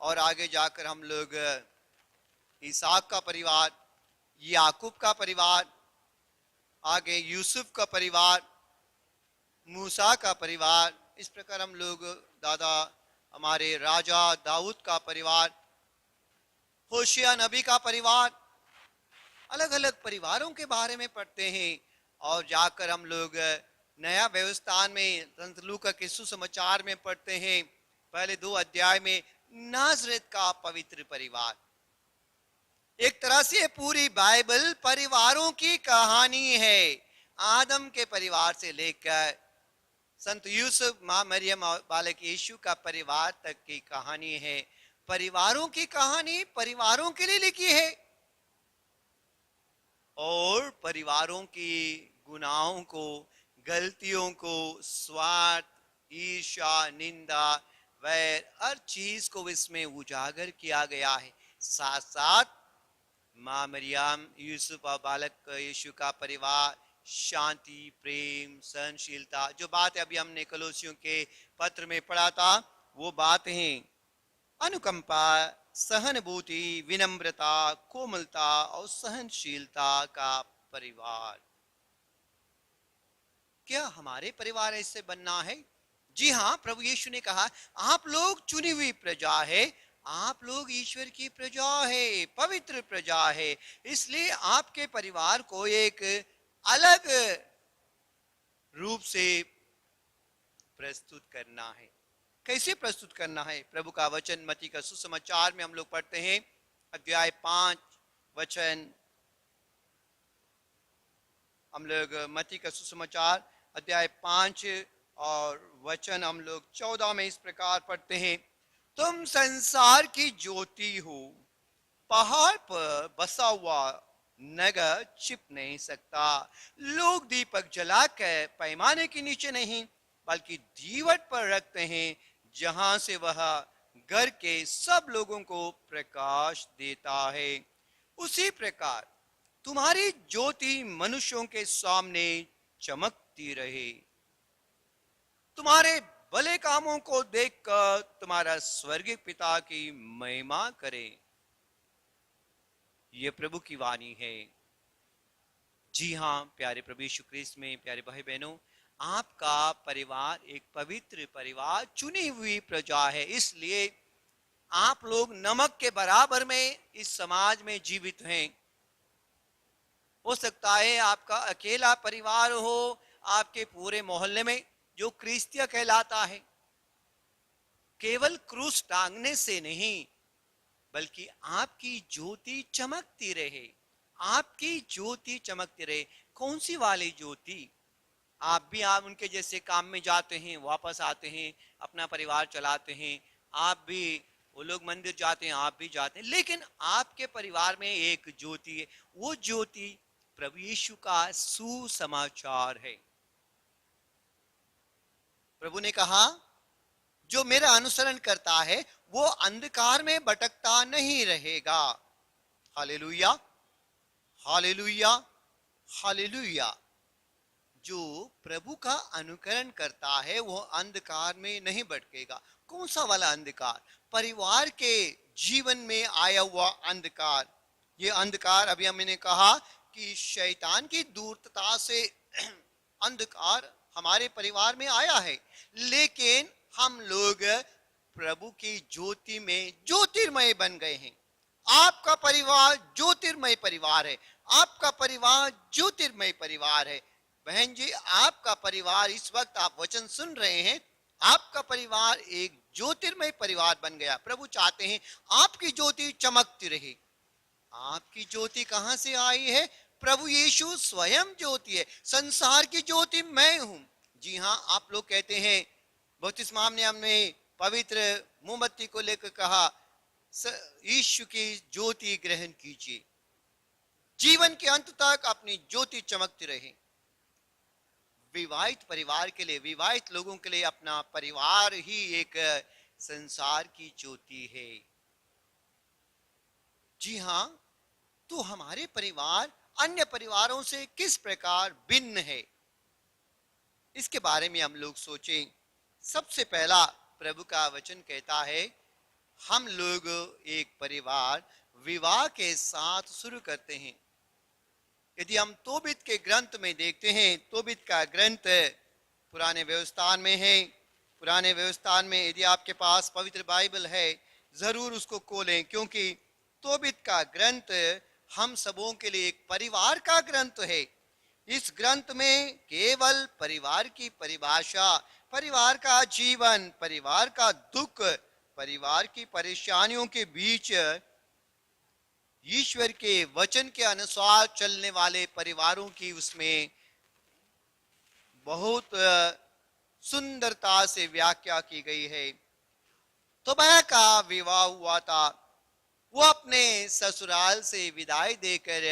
और आगे जाकर हम लोग इसहाक का परिवार, याकूब का परिवार, आगे यूसुफ का परिवार, मूसा का परिवार, इस प्रकार हम लोग दादा हमारे राजा दाऊद का परिवार, होशिया नबी का परिवार, अलग अलग परिवारों के बारे में पढ़ते हैं। और जाकर हम लोग नया व्यवस्थान में संत लूका के सुसमाचार में पढ़ते हैं, पहले 2 अध्याय में नाजरेत का पवित्र परिवार। एक तरह से पूरी बाइबल परिवारों की कहानी है। आदम के परिवार से लेकर संत यूसुफ, मां मरियम और बालक यीशु का परिवार तक की कहानी है। परिवारों की कहानी परिवारों के लिए लिखी है और परिवारों की गुनाहों को, गलतियों को, स्वार्थ, ईर्ष्या, निंदा, वैर, हर चीज को इसमें उजागर किया गया है। साथ साथ माँ मरियम, यूसुफ और बालक यीशु का परिवार, शांति, प्रेम, सहनशीलता, जो बात अभी हमने कलोसियों के पत्र में पढ़ा था, वो बातें अनुकंपा, सहानुभूति, विनम्रता, कोमलता और सहनशीलता का परिवार। क्या हमारे परिवार ऐसे बनना है? जी हाँ, प्रभु यीशु ने कहा आप लोग चुनी हुई प्रजा है, आप लोग ईश्वर की प्रजा है, पवित्र प्रजा है, इसलिए आपके परिवार को एक अलग रूप से प्रस्तुत करना है। कैसे प्रस्तुत करना है? प्रभु का वचन मत्ती का सुसमाचार में हम लोग पढ़ते हैं, अध्याय 5 वचन, हम लोग मत्ती का सुसमाचार अध्याय 5 और वचन हम लोग 14 में इस प्रकार पढ़ते हैं, तुम संसार की ज्योति हो, पहाड़ पर बसा हुआ नगर छिप नहीं सकता। लोग दीपक जलाकर पैमाने के नीचे नहीं बल्कि दीवट पर रखते हैं, जहां से वह घर के सब लोगों को प्रकाश देता है। उसी प्रकार तुम्हारी ज्योति मनुष्यों के सामने चमकती रहे, तुम्हारे भले कामों को देखकर तुम्हारा स्वर्गीय पिता की महिमा करे। ये प्रभु की वाणी है। जी हाँ, प्यारे प्रभु यीशु ख्रीस्त में प्यारे भाई बहनों, आपका परिवार एक पवित्र परिवार, चुनी हुई प्रजा है, इसलिए आप लोग नमक के बराबर में इस समाज में जीवित हैं। हो सकता है आपका अकेला परिवार हो, आपके पूरे मोहल्ले में जो क्रिस्तिया कहलाता है, केवल क्रूस टांगने से नहीं बल्कि आपकी ज्योति चमकती रहे, आपकी ज्योति चमकती रहे। कौन सी वाली ज्योति? आप उनके जैसे काम में जाते हैं, वापस आते हैं, अपना परिवार चलाते हैं, आप भी, वो लोग मंदिर जाते हैं, आप भी जाते हैं, लेकिन आपके परिवार में एक ज्योति है। वो ज्योति प्रभु यीशु का सुसमाचार है। प्रभु ने कहा जो मेरा अनुसरण करता है वो अंधकार में भटकता नहीं रहेगा। Hallelujah, hallelujah, hallelujah. जो प्रभु का अनुकरण करता है वो अंधकार में नहीं भटकेगा। कौन सा वाला अंधकार? परिवार के जीवन में आया हुआ अंधकार। ये अंधकार अभी हमने कहा कि शैतान की दूरता से अंधकार हमारे परिवार में आया है, लेकिन हम लोग प्रभु की ज्योति में ज्योतिर्मय बन गए हैं। आपका परिवार ज्योतिर्मय परिवार है, आपका परिवार ज्योतिर्मय परिवार है। बहन जी, आपका परिवार, इस वक्त आप वचन सुन रहे हैं, आपका परिवार एक ज्योतिर्मय परिवार बन गया। प्रभु चाहते हैं आपकी ज्योति चमकती रहे। आपकी ज्योति कहां से आई है? प्रभु यीशु स्वयं ज्योति है। संसार की ज्योति मैं हूं। जी हाँ, आप लोग कहते हैं, बपतिस्मा में हमने पवित्र मोमबत्ती को लेकर कहा, यीशु की ज्योति ग्रहण कीजिए, जीवन के अंत तक अपनी ज्योति चमकती रहे। विवाहित परिवार के लिए, विवाहित लोगों के लिए अपना परिवार ही एक संसार की ज्योति है। जी हाँ, तो हमारे परिवार अन्य परिवारों से किस प्रकार भिन्न है, इसके बारे में हम लोग सोचें। सबसे पहला प्रभु का वचन कहता है, हम लोग एक परिवार विवाह के साथ शुरू करते हैं। यदि हम तोबित के ग्रंथ में देखते हैं, तोबित का ग्रंथ पुराने व्यवस्थान में है। पुराने व्यवस्थान में यदि आपके पास पवित्र बाइबल है, जरूर उसको खोलें, क्योंकि तोबित का ग्रंथ हम सबों के लिए एक परिवार का ग्रंथ है। इस ग्रंथ में केवल परिवार की परिभाषा, परिवार का जीवन, परिवार का दुख, परिवार की परेशानियों के बीच ईश्वर के वचन के अनुसार चलने वाले परिवारों की उसमें बहुत सुंदरता से व्याख्या की गई है। तोबिया का विवाह हुआ था। वो अपने ससुराल से विदाई देकर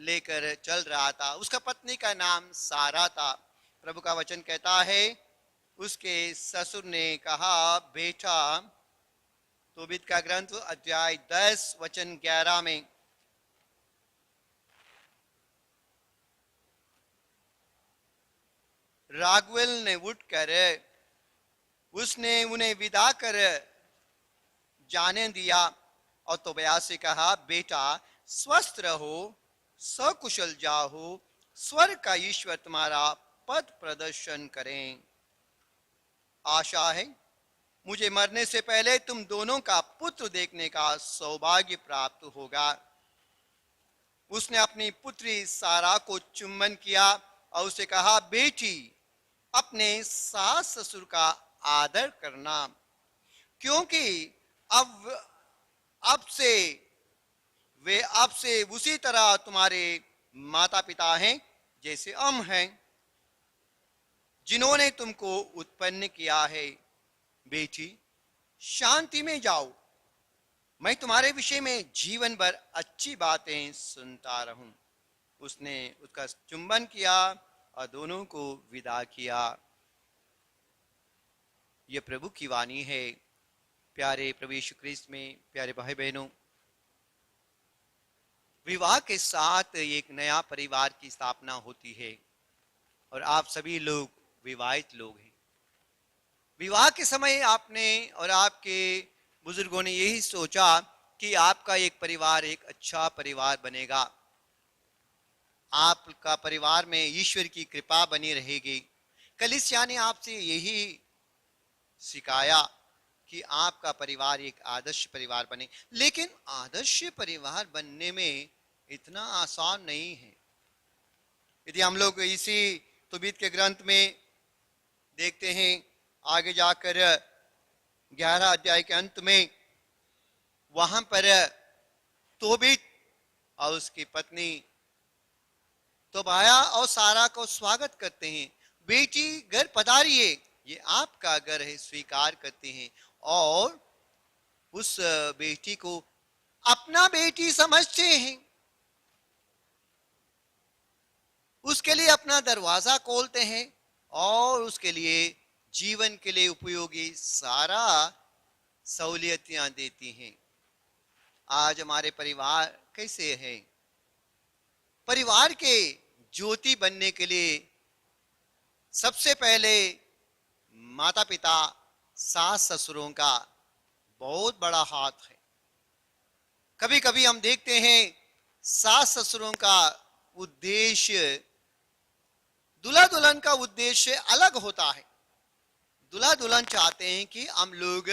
लेकर चल रहा था। उसका पत्नी का नाम सारा था। प्रभु का वचन कहता है, उसके ससुर ने कहा, बेटा, तोबित का ग्रंथ अध्याय 10 वचन 11 में, रागवेल ने उठकर उसने उन्हें विदा कर जाने दिया और तोबिया से कहा, बेटा, स्वस्थ रहो, सकुशल जाओ, स्वर्ग का ईश्वर तुम्हारा पद प्रदर्शन करें। आशा है मुझे मरने से पहले तुम दोनों का पुत्र देखने का सौभाग्य प्राप्त होगा। उसने अपनी पुत्री सारा को चुम्बन किया और उसे कहा, बेटी, अपने सास ससुर का आदर करना, क्योंकि अब से वे अब से उसी तरह तुम्हारे माता पिता हैं जैसे हम हैं, जिन्होंने तुमको उत्पन्न किया है। बेटी, शांति में जाओ, मैं तुम्हारे विषय में जीवन भर अच्छी बातें सुनता रहूं। उसने उसका चुंबन किया और दोनों को विदा किया। यह प्रभु की वाणी है। प्यारे प्रभु यीशु क्रिस्त में प्यारे भाई बहनों, विवाह के साथ एक नया परिवार की स्थापना होती है और आप सभी लोग विवाहित लोग हैं। विवाह के समय आपने और आपके बुजुर्गों ने यही सोचा कि आपका एक परिवार एक अच्छा परिवार बनेगा, आपका परिवार में ईश्वर की कृपा बनी रहेगी। कलीसिया ने आपसे यही सिखाया कि आपका परिवार एक आदर्श परिवार बने। लेकिन आदर्श परिवार बनने में इतना आसान नहीं है। यदि हम लोग इसी तोबीत के ग्रंथ में देखते हैं, आगे जाकर 11 अध्याय के अंत में, वहां पर तोबीत और उसकी पत्नी तोबिया और सारा को स्वागत करते हैं। बेटी, घर पधारिए, ये आपका घर है, स्वीकार करते हैं और उस बेटी को अपना बेटी समझते हैं। उसके लिए अपना दरवाजा खोलते हैं और उसके लिए जीवन के लिए उपयोगी सारा सहूलियतें देती हैं। आज हमारे परिवार कैसे हैं? परिवार के ज्योति बनने के लिए सबसे पहले माता पिता, सास ससुरों का बहुत बड़ा हाथ है। कभी कभी हम देखते हैं सास ससुरों का उद्देश्य, दूल्हा दुल्हन का उद्देश्य अलग होता है। दूल्हा दुल्हन चाहते हैं कि हम लोग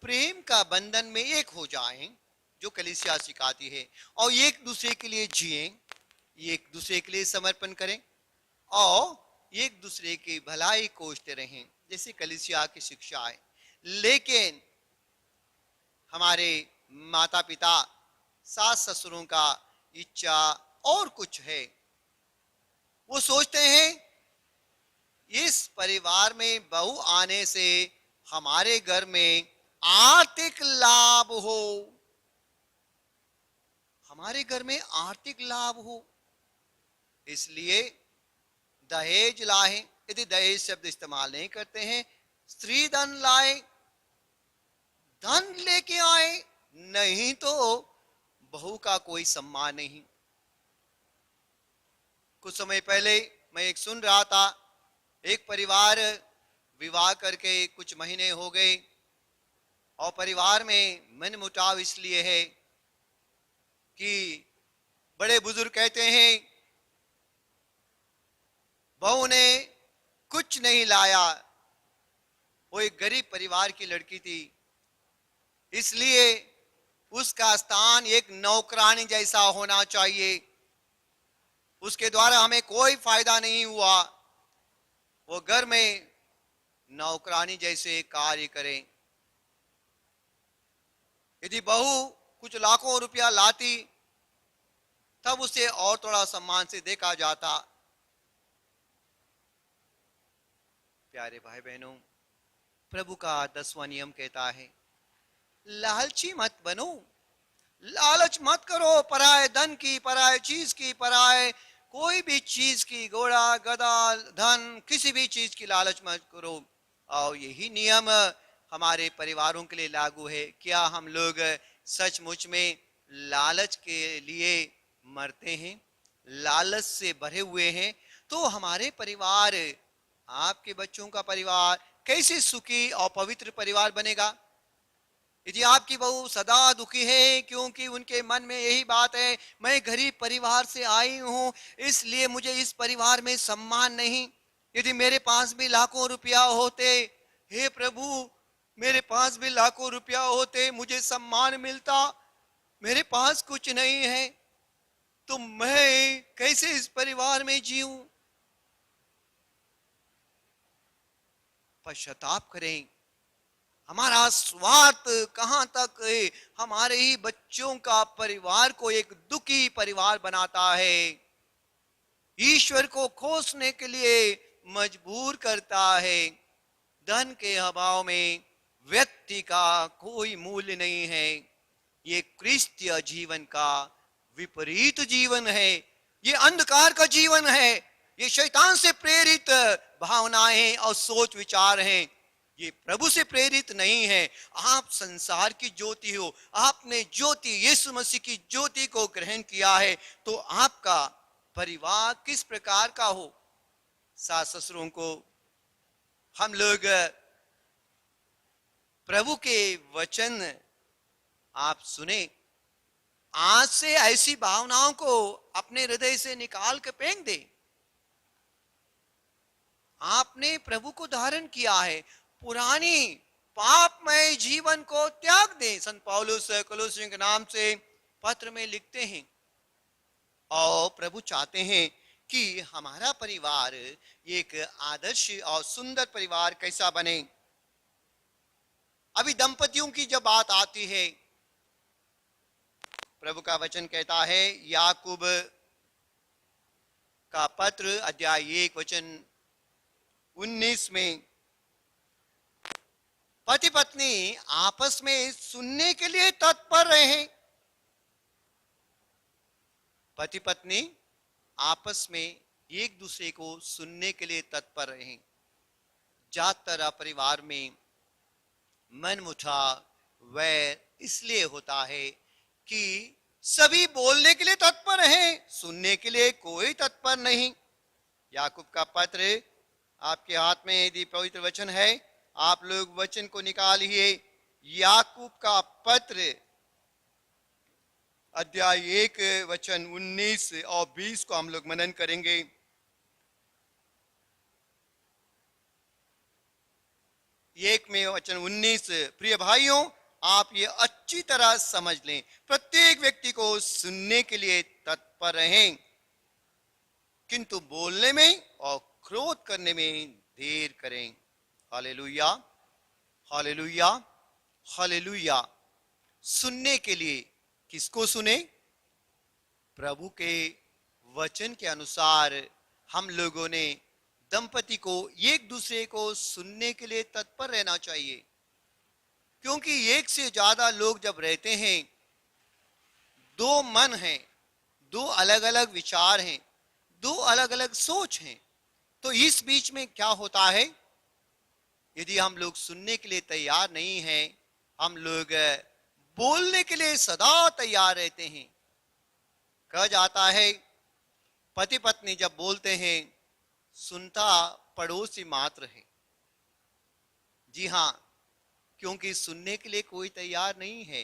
प्रेम का बंधन में एक हो जाएं, जो कलीसिया सिखाती है, और एक दूसरे के लिए जिएं, एक दूसरे के लिए समर्पण करें और एक दूसरे की भलाई कोसते रहें, जैसे कलीसिया की शिक्षा है। लेकिन हमारे माता पिता, सास ससुरों का इच्छा और कुछ है। वो सोचते हैं इस परिवार में बहू आने से हमारे घर में आर्थिक लाभ हो, हमारे घर में आर्थिक लाभ हो, इसलिए दहेज लाए। यदि दहेज शब्द इस्तेमाल नहीं करते हैं, स्त्री धन लाए, धन लेके आए, नहीं तो बहू का कोई सम्मान नहीं। कुछ समय पहले मैं एक सुन रहा था, एक परिवार विवाह करके कुछ महीने हो गए और परिवार में मनमुटाव इसलिए है कि बड़े बुजुर्ग कहते हैं बहू ने कुछ नहीं लाया, वो एक गरीब परिवार की लड़की थी, इसलिए उसका स्थान एक नौकरानी जैसा होना चाहिए, उसके द्वारा हमें कोई फायदा नहीं हुआ, वो घर में नौकरानी जैसे कार्य करें। यदि बहू कुछ लाखों रुपया लाती तब उसे और थोड़ा सम्मान से देखा जाता। प्यारे भाई बहनों, प्रभु का 10वां नियम कहता है, लालची मत बनो, लालच मत करो पराये धन की, पराये चीज की, पराये कोई भी चीज की, घोड़ा गधा धन, किसी भी चीज की लालच मत करो। और यही नियम हमारे परिवारों के लिए लागू है। क्या हम लोग सचमुच में लालच के लिए मरते हैं, लालच से भरे हुए हैं? तो हमारे परिवार, आपके बच्चों का परिवार कैसे सुखी और पवित्र परिवार बनेगा? यदि आपकी बहू सदा दुखी है क्योंकि उनके मन में यही बात है, मैं गरीब परिवार से आई हूं इसलिए मुझे इस परिवार में सम्मान नहीं। यदि मेरे पास भी लाखों रुपया होते, हे प्रभु मेरे पास भी लाखों रुपया होते मुझे सम्मान मिलता, मेरे पास कुछ नहीं है, तो मैं कैसे इस परिवार में जीऊं? पश्चाताप करें। हमारा स्वार्थ कहां तक है? हमारे ही बच्चों का परिवार को एक दुखी परिवार बनाता है, ईश्वर को खोजने के लिए मजबूर करता है। धन के अभाव में व्यक्ति का कोई मूल्य नहीं है। ये क्रिस्तीय जीवन का विपरीत जीवन है, ये अंधकार का जीवन है, ये शैतान से प्रेरित भावनाएं और सोच विचार हैं, ये प्रभु से प्रेरित नहीं है। आप संसार की ज्योति हो, आपने ज्योति यीशु मसीह की ज्योति को ग्रहण किया है, तो आपका परिवार किस प्रकार का हो? सास ससुरों को हम लोग प्रभु के वचन आप सुने, आज से ऐसी भावनाओं को अपने हृदय से निकाल के फेंक दे। आपने प्रभु को धारण किया है, पुरानी पापमय जीवन को त्याग दें। संत पौलुस कोलोसियों के नाम से पत्र में लिखते हैं। और प्रभु चाहते हैं कि हमारा परिवार एक आदर्श और सुंदर परिवार कैसा बने। अभी दंपतियों की जब बात आती है, प्रभु का वचन कहता है याकूब का पत्र अध्याय 1 वचन 19 में, पति पत्नी आपस में सुनने के लिए तत्पर रहे। पति पत्नी आपस में एक दूसरे को सुनने के लिए तत्पर रहे। ज्यादातर परिवार में मनमुटाव वैर इसलिए होता है कि सभी बोलने के लिए तत्पर हैं, सुनने के लिए कोई तत्पर नहीं। याकूब का पत्र आपके हाथ में यदि पवित्र वचन है, आप लोग वचन को निकालिए। याकूब का पत्र अध्याय 1 वचन 19 और 20 को हम लोग मनन करेंगे। एक में वचन 19, प्रिय भाइयों आप ये अच्छी तरह समझ लें, प्रत्येक व्यक्ति को सुनने के लिए तत्पर रहें, किंतु बोलने में और क्रोध करने में देर करें। Hallelujah, hallelujah, hallelujah. सुनने के लिए किसको सुने? प्रभु के वचन के अनुसार हम लोगों ने दंपति को एक दूसरे को सुनने के लिए तत्पर रहना चाहिए, क्योंकि एक से ज्यादा लोग जब रहते हैं, दो मन हैं, दो अलग अलग विचार हैं, दो अलग अलग सोच हैं, तो इस बीच में क्या होता है? यदि हम लोग सुनने के लिए तैयार नहीं हैं, हम लोग बोलने के लिए सदा तैयार रहते हैं। कहा जाता है पति पत्नी जब बोलते हैं, सुनता पड़ोसी मात्र है। जी हां, क्योंकि सुनने के लिए कोई तैयार नहीं है,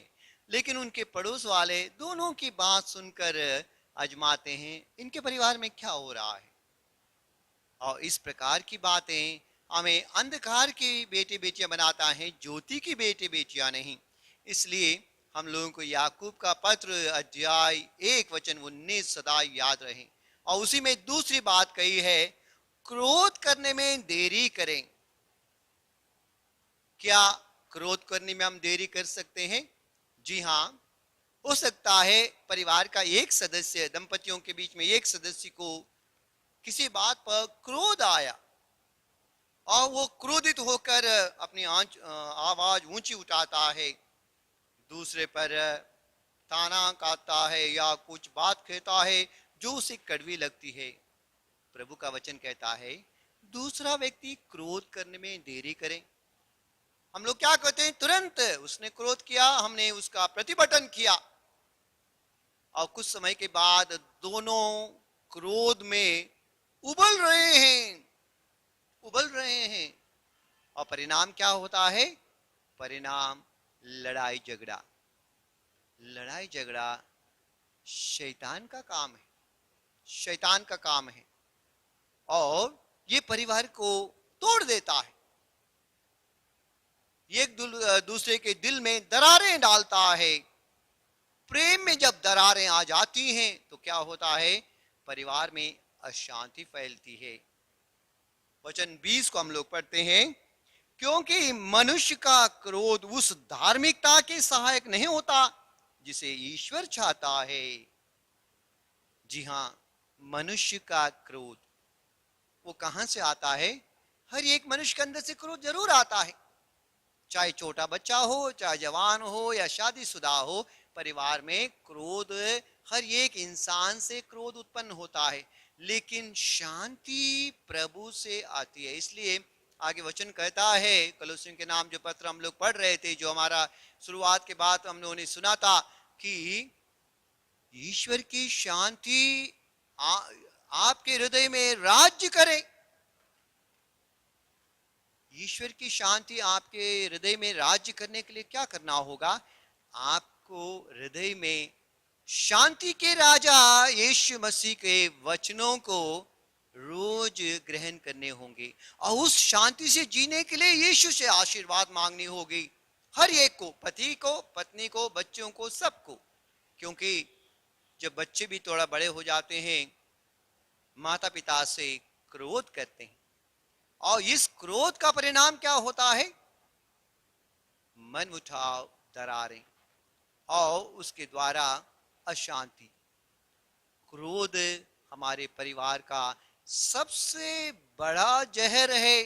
लेकिन उनके पड़ोस वाले दोनों की बात सुनकर आजमाते हैं इनके परिवार में क्या हो रहा है। और इस प्रकार की बातें हमें अंधकार की बेटे बेटियां बनाता है, ज्योति की बेटे बेटियां नहीं। इसलिए हम लोगों को याकूब का पत्र अध्याय 1 वचन 19 सदा याद रहे। और उसी में दूसरी बात कही है, क्रोध करने में देरी करें। क्या क्रोध करने में हम देरी कर सकते हैं? जी हां, हो सकता है परिवार का एक सदस्य, दंपतियों के बीच में एक सदस्य को किसी बात पर क्रोध आया और वो क्रोधित होकर अपनी आवाज ऊंची उठाता है, दूसरे पर ताना काटता है या कुछ बात कहता है जो उसे कड़वी लगती है, प्रभु का वचन कहता है दूसरा व्यक्ति क्रोध करने में देरी करे। हम लोग क्या कहते हैं, तुरंत उसने क्रोध किया, हमने उसका प्रतिभटन किया और कुछ समय के बाद दोनों क्रोध में उबल रहे हैं और परिणाम क्या होता है? परिणाम लड़ाई झगड़ा शैतान का काम है और ये परिवार को तोड़ देता है, एक दूसरे के दिल में दरारें डालता है। प्रेम में जब दरारें आ जाती हैं तो क्या होता है? परिवार में अशांति फैलती है। वचन 20 को हम लोग पढ़ते हैं, क्योंकि मनुष्य का क्रोध उस धार्मिकता के सहायक नहीं होता जिसे ईश्वर चाहता है। जी हां, मनुष्य का क्रोध वो कहां से आता है? हर एक मनुष्य के अंदर से क्रोध जरूर आता है, चाहे छोटा बच्चा हो, चाहे जवान हो या शादीशुदा हो। परिवार में क्रोध, हर एक इंसान से क्रोध उत्पन्न होता है, लेकिन शांति प्रभु से आती है। इसलिए आगे वचन कहता है, कलोसियों के नाम जो पत्र हम लोग पढ़ रहे थे, जो हमारा शुरुआत के बाद हम लोगों ने सुना था कि ईश्वर की शांति आपके हृदय में राज्य करे। ईश्वर की शांति आपके हृदय में राज्य करने के लिए क्या करना होगा? आपको हृदय में शांति के राजा यीशु मसीह के वचनों को रोज ग्रहण करने होंगे और उस शांति से जीने के लिए यीशु से आशीर्वाद मांगनी होगी, हर एक को, पति को, पत्नी को, बच्चों को, सबको। क्योंकि जब बच्चे भी थोड़ा बड़े हो जाते हैं, माता पिता से क्रोध करते हैं और इस क्रोध का परिणाम क्या होता है? मन मुटाव, दरारें और उसके द्वारा अशांति। क्रोध हमारे परिवार का सबसे बड़ा जहर है।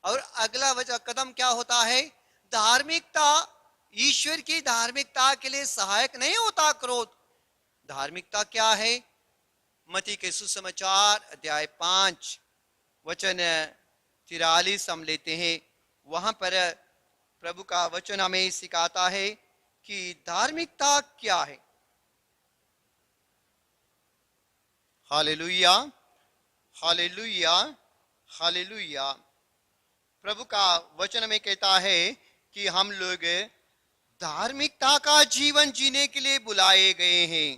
और अगला कदम क्या होता है? धार्मिकता, ईश्वर की धार्मिकता के लिए सहायक नहीं होता क्रोध। धार्मिकता क्या है? मत्ती के सुसमाचार अध्याय 5 वचन 43 हम लेते हैं। वहां पर प्रभु का वचन हमें सिखाता है कि धार्मिकता क्या है। Hallelujah, hallelujah, hallelujah. प्रभु का वचन हमें कहता है कि हम लोग धार्मिकता का जीवन जीने के लिए बुलाए गए हैं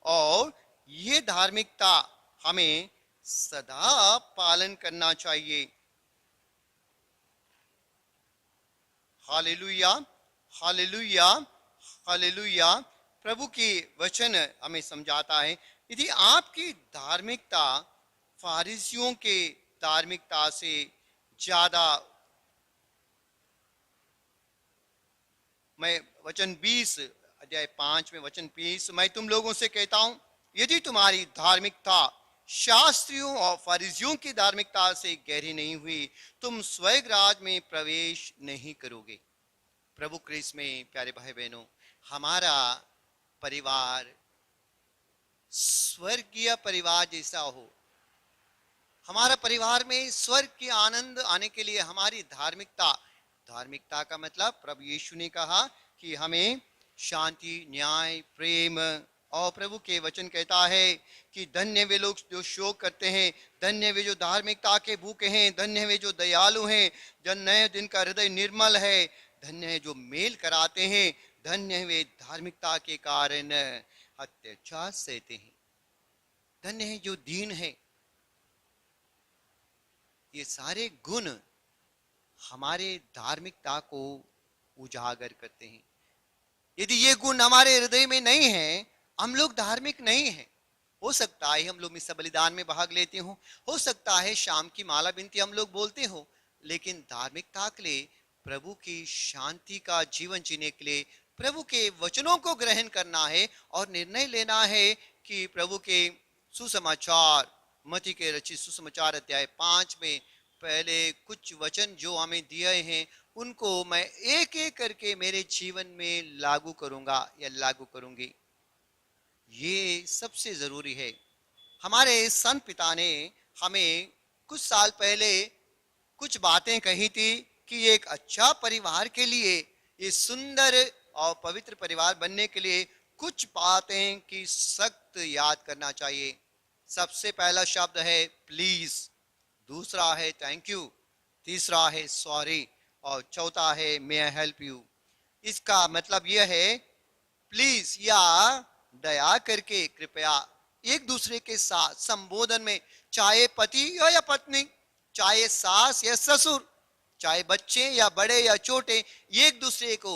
और ये धार्मिकता हमें सदा पालन करना चाहिए। Hallelujah, hallelujah, hallelujah. प्रभु की वचन हमें समझाता है, यदि आपकी धार्मिकता फारिसियों के धार्मिकता से ज्यादा, मैं वचन 20 अध्याय 5 में वचन 20, मैं तुम लोगों से कहता हूं, यदि तुम्हारी धार्मिकता शास्त्रियों और फरीसियों की धार्मिकता से गहरी नहीं हुई, तुम स्वर्ग राज में प्रवेश नहीं करोगे। प्रभु क्रिस्त में प्यारे भाई बहनों, हमारा परिवार स्वर्गीय परिवार जैसा हो। हमारा परिवार में स्वर्ग की आनंद आने के लिए हमारी धार्मिकता, धार्मिकता का मतलब प्रभु यीशु ने कहा कि हमें शांति, न्याय, प्रेम, और प्रभु के वचन कहता है कि धन्य वे लोग जो शोक करते हैं, धन्य वे जो धार्मिकता के भूखे हैं, धन्य वे जो दयालु हैं, धन्य जिनका हृदय निर्मल है, धन्य है जो मेल कराते हैं, धन्य वे धार्मिकता के कारण अत्याचार सहते हैं, धन्य है जो दीन है। ये सारे गुण हमारे धार्मिकता को उजागर करते हैं। यदि ये गुण हमारे हृदय में नहीं है, हम लोग धार्मिक नहीं हैं। हो सकता है हम लोग मिस्सा बलिदान में भाग लेते हो सकता है शाम की माला बिनती हम लोग बोलते हो, लेकिन धार्मिकता के लिए, प्रभु की शांति का जीवन जीने के लिए प्रभु के वचनों को ग्रहण करना है और निर्णय लेना है कि प्रभु के सुसमाचार, मत्ती के रचित सुसमाचार अध्याय 5 में पहले कुछ वचन जो हमें दिए हैं उनको मैं एक एक करके मेरे जीवन में लागू करूंगा या लागू करूंगी। ये सबसे जरूरी है। हमारे संत पिता ने हमें कुछ साल पहले कुछ बातें कही थी कि एक अच्छा परिवार के लिए, ये सुंदर और पवित्र परिवार बनने के लिए कुछ बातें की सख्त याद करना चाहिए। सबसे पहला शब्द है प्लीज, दूसरा है थैंक यू, तीसरा है सॉरी और चौथा है मे आई हेल्प यू। इसका मतलब यह है प्लीज या दया करके, कृपया एक दूसरे के साथ संबोधन में, चाहे पति हो या पत्नी, चाहे सास या ससुर, चाहे बच्चे या बड़े या छोटे, एक दूसरे को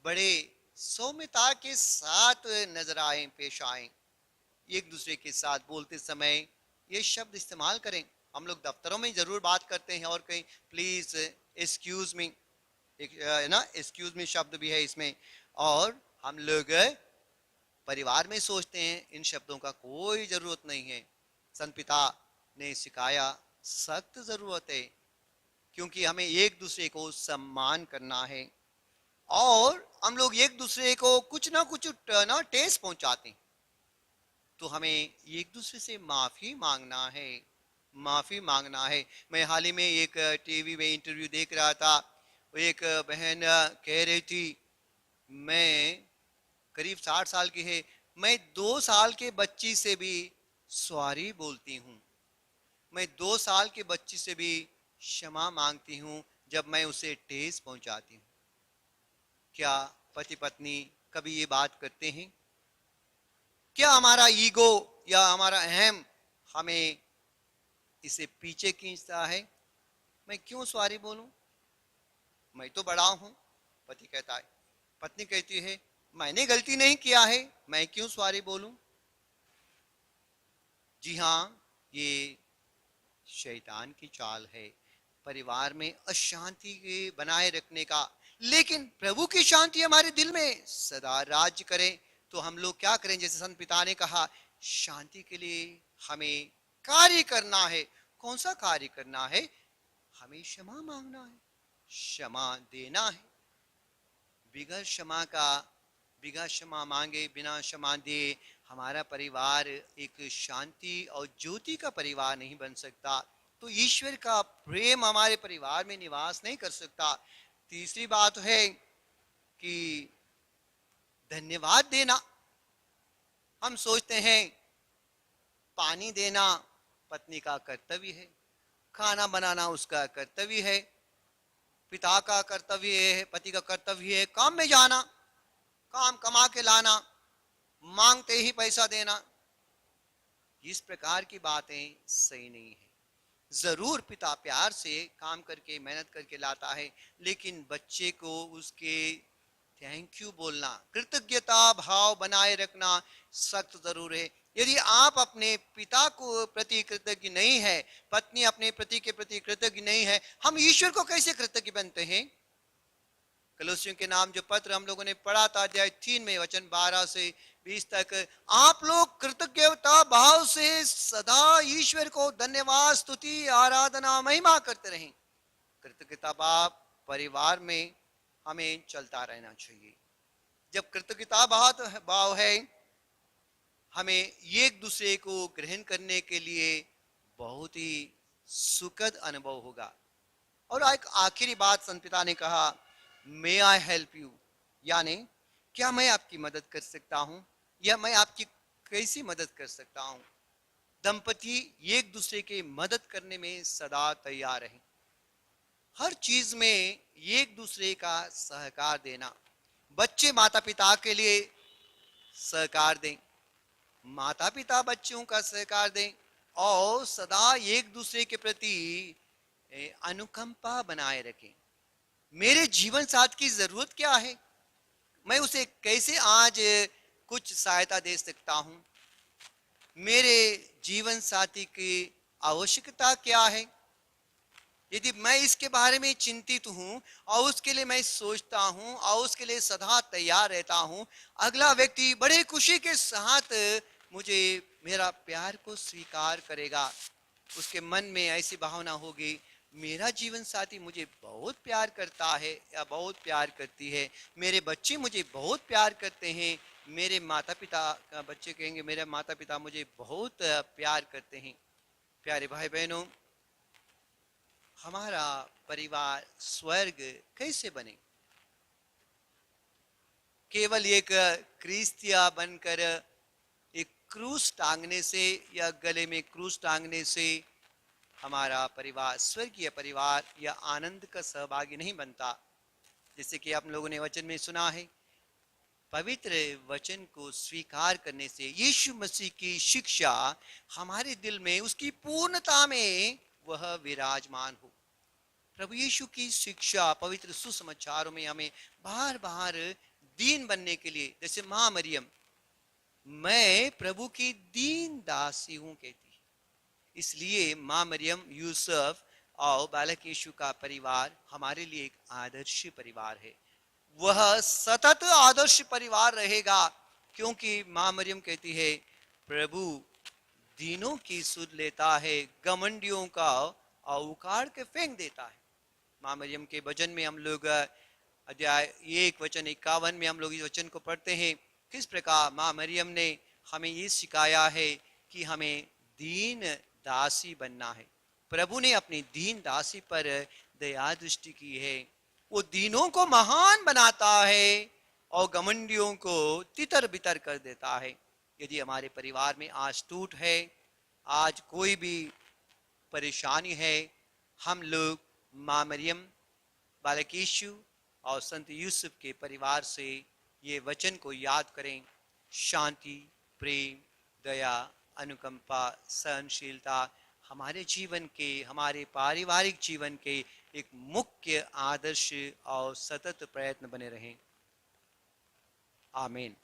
बड़े सौम्यता के साथ नजर आए, पेश आए। एक दूसरे के साथ बोलते समय ये शब्द इस्तेमाल करें। हम लोग दफ्तरों में जरूर बात करते हैं और कहीं प्लीज, एक्सक्यूज मी, एक ना एक्सक्यूज मी शब्द भी है इसमें। और हम लोग परिवार में सोचते हैं इन शब्दों का कोई जरूरत नहीं है। संत पिता ने सिखाया सख्त जरूरत है, क्योंकि हमें एक दूसरे को सम्मान करना है और हम लोग एक दूसरे को कुछ ना कुछ ना ठेस पहुंचाते हैं, तो हमें एक दूसरे से माफी मांगना है, माफी मांगना है। मैं हाल ही में एक टीवी में इंटरव्यू देख रहा था। एक बहन कह रही थी, मैं करीब 60 साल की है, मैं 2 साल के बच्ची से भी सॉरी बोलती हूँ, मैं 2 साल के बच्ची से भी क्षमा मांगती हूँ जब मैं उसे ठेस पहुंचाती हूँ। क्या पति पत्नी कभी ये बात करते हैं? क्या हमारा ईगो या हमारा अहम हमें इसे पीछे खींचता है? मैं क्यों सॉरी बोलूं, मैं तो बड़ा हूं, पति कहता है। पत्नी कहती है मैंने गलती नहीं किया है, मैं क्यों सॉरी बोलूं? जी हाँ, ये शैतान की चाल है परिवार में अशांति के बनाए रखने का। लेकिन प्रभु की शांति हमारे दिल में सदा राज्य करे तो हम लोग क्या करें? जैसे संत पिता ने कहा, शांति के लिए हमें कार्य करना है। कौन सा कार्य करना है? हमें क्षमा मांगना है, क्षमा देना है। बिगड़ क्षमा का, बिना क्षमा मांगे, बिना क्षमा दे हमारा परिवार एक शांति और ज्योति का परिवार नहीं बन सकता। तो ईश्वर का प्रेम हमारे परिवार में निवास नहीं कर सकता। तीसरी बात है कि धन्यवाद देना। हम सोचते हैं पानी देना पत्नी का कर्तव्य है, खाना बनाना उसका कर्तव्य है, पिता का कर्तव्य है, पति का कर्तव्य है काम में जाना, काम कमा के लाना, मांगते ही पैसा देना। इस प्रकार की बातें सही नहीं है। जरूर पिता प्यार से काम करके मेहनत करके लाता है, लेकिन बच्चे को उसके थैंक यू बोलना, कृतज्ञता भाव बनाए रखना सख्त जरूर है। यदि आप अपने पिता को प्रति कृतज्ञ नहीं है, पत्नी अपने पति के प्रति कृतज्ञ नहीं है, हम ईश्वर को कैसे कृतज्ञ बनते हैं? कलोसियों के नाम जो पत्र हम लोगों ने पढ़ा था, अध्याय 3 में वचन 12 से 20 तक, आप लोग कृतज्ञता भाव से सदा ईश्वर को धन्यवाद, स्तुति, आराधना, महिमा करते रहें। कृतज्ञता भाव परिवार में हमें चलता रहना चाहिए। जब कृतज्ञता भाव है, हमें एक दूसरे को ग्रहण करने के लिए बहुत ही सुखद अनुभव होगा। और एक आखिरी बात संत पिता ने कहा, मे आई हेल्प यू, यानी क्या मैं आपकी मदद कर सकता हूं या मैं आपकी कैसी मदद कर सकता हूं? दंपति एक दूसरे की मदद करने में सदा तैयार रहें। हर चीज में एक दूसरे का सहकार देना। बच्चे माता पिता के लिए सहकार दें, माता पिता बच्चों का सहकार दें और सदा एक दूसरे के प्रति अनुकंपा बनाए रखें। मेरे जीवन साथी की जरूरत क्या है, मैं उसे कैसे आज कुछ सहायता दे सकता हूं? मेरे जीवन साथी की आवश्यकता क्या है? यदि मैं इसके बारे में चिंतित हूं और उसके लिए मैं सोचता हूं और उसके लिए सदा तैयार रहता हूं, अगला व्यक्ति बड़े खुशी के साथ मुझे मेरा प्यार को स्वीकार करेगा। उसके मन में ऐसी भावना होगी, मेरा जीवन साथी मुझे बहुत प्यार करता है या बहुत प्यार करती है, मेरे बच्चे मुझे बहुत प्यार करते हैं, मेरे माता पिता का बच्चे कहेंगे मेरे माता पिता मुझे बहुत प्यार करते हैं। प्यारे भाई बहनों, हमारा परिवार स्वर्ग कैसे बने? केवल एक क्रिस्तिया बनकर एक क्रूस टांगने से या गले में क्रूस टांगने से हमारा परिवार स्वर्गीय परिवार या आनंद का सहभागी नहीं बनता। जैसे कि आप लोगों ने वचन में सुना है, पवित्र वचन को स्वीकार करने से यीशु मसीह की शिक्षा हमारे दिल में उसकी पूर्णता में वह विराजमान हो। प्रभु यीशु की शिक्षा पवित्र सुसमाचारों में हमें बार बार दीन बनने के लिए, जैसे मां मरियम मैं प्रभु की दीन दासी हूं कहती है, इसलिए मां मरियम, यूसुफ और बालक यीशु का परिवार हमारे लिए एक आदर्श परिवार है। वह सतत आदर्श परिवार रहेगा, क्योंकि मां मरियम कहती है प्रभु दीनों की सुध लेता है, घमंडियों का उखाड़ के फेंक देता है। मां मरियम के भजन में हम लोग अध्याय 1 वचन 51 में हम लोग इस वचन को पढ़ते हैं, किस प्रकार मां मरियम ने हमें ये सिखाया है कि हमें दीन दासी बनना है। प्रभु ने अपनी दीन दासी पर दया दृष्टि की है। वो दीनों को महान बनाता है और घमंडियों को तितर बितर कर देता है। यदि हमारे परिवार में आज टूट है, आज कोई भी परेशानी है, हम लोग मां मरियम, बालक यीशु और संत यूसुफ के परिवार से ये वचन को याद करें। शांति, प्रेम, दया, अनुकंपा, सहनशीलता हमारे जीवन के, हमारे पारिवारिक जीवन के एक मुख्य आदर्श और सतत प्रयत्न बने रहें। आमीन।